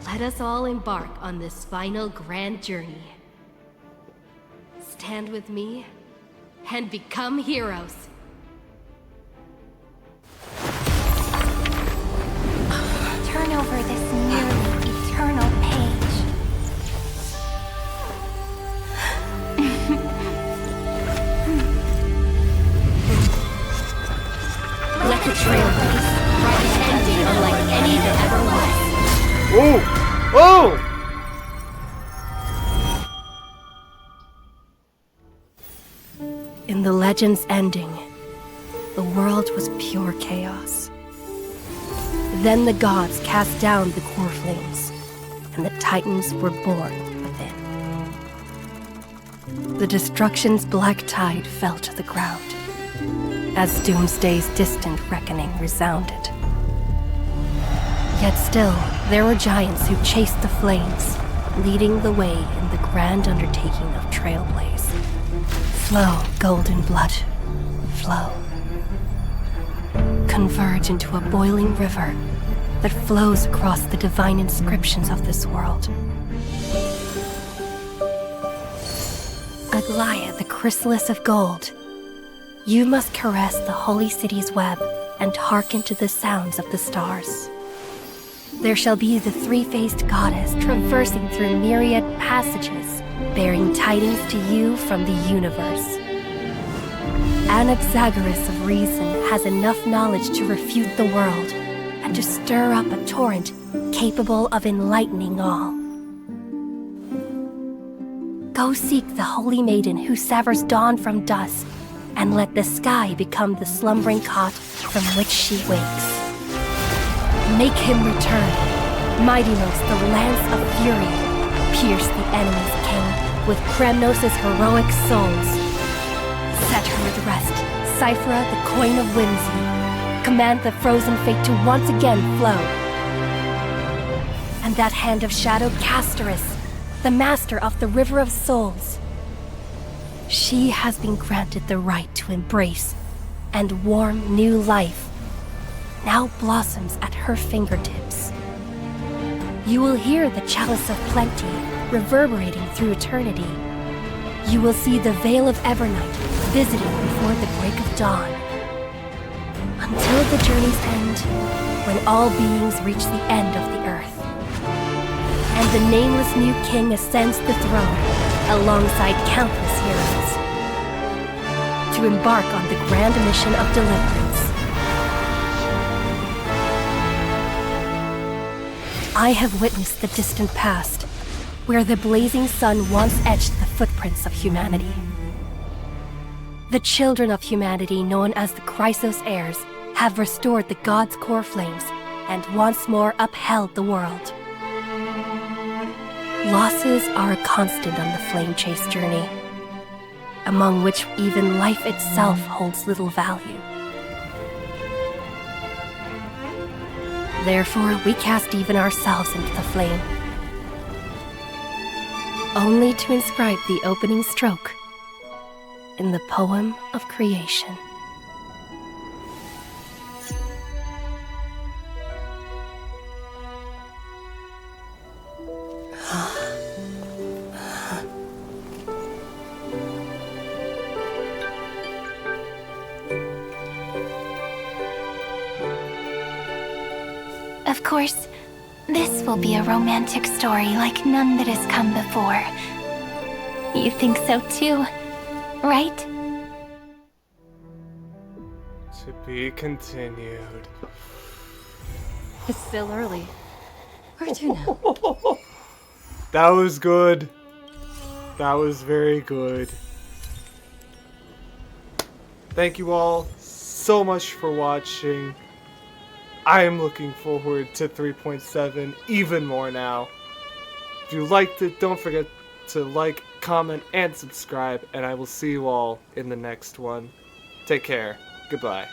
let us all embark on this final grand journey. Stand with me and become heroes. Turn over this nearly eternal page. Let the Trailblaze write an ending unlike any that ever was. Oh! Oh! In the legend's ending, the world was pure chaos. Then the gods cast down the core flames, and the Titans were born within. The destruction's black tide fell to the ground, as Doomsday's distant reckoning resounded. Yet still, there were giants who chased the flames, leading the way in the grand undertaking of Trailblaze. Flow, golden blood, flow. Converge into a boiling river that flows across the divine inscriptions of this world. Aglaia, the chrysalis of gold, you must caress the holy city's web and hearken to the sounds of the stars. There shall be the three-faced goddess traversing through myriad passages, bearing tidings to you from the universe. Anaxagoras of reason has enough knowledge to refute the world and to stir up a torrent capable of enlightening all. Go seek the holy maiden who severs dawn from dusk, and let the sky become the slumbering cot from which she wakes. Make him return. Mightymost, the lance of fury, pierce the enemy's king with Kremnos' heroic souls. Set her at rest, Cyphera, the coin of whimsy. Command the frozen fate to once again flow. And that hand of shadow, Castoris, the master of the River of Souls. She has been granted the right to embrace and warm new life. Now blossoms at her fingertips. You will hear the chalice of plenty reverberating through eternity. You will see the Veil of Evernight visiting before the break of dawn. Until the journey's end, when all beings reach the end of the earth. And the nameless new king ascends the throne alongside countless heroes to embark on the grand mission of deliverance. I have witnessed the distant past, where the blazing sun once etched the footprints of humanity. The children of humanity, known as the Chrysos heirs, have restored the gods' core flames and once more upheld the world. Losses are a constant on the flame chase journey, among which even life itself holds little value. Therefore, we cast even ourselves into the flame, only to inscribe the opening stroke in the poem of creation. Of course, this will be a romantic story like none that has come before. You think so too, right? To be continued. It's still early. Where to now? That was good. That was very good. Thank you all so much for watching. I am looking forward to 3.7 even more now. If you liked it, don't forget to like, comment, and subscribe, and I will see you all in the next one. Take care. Goodbye.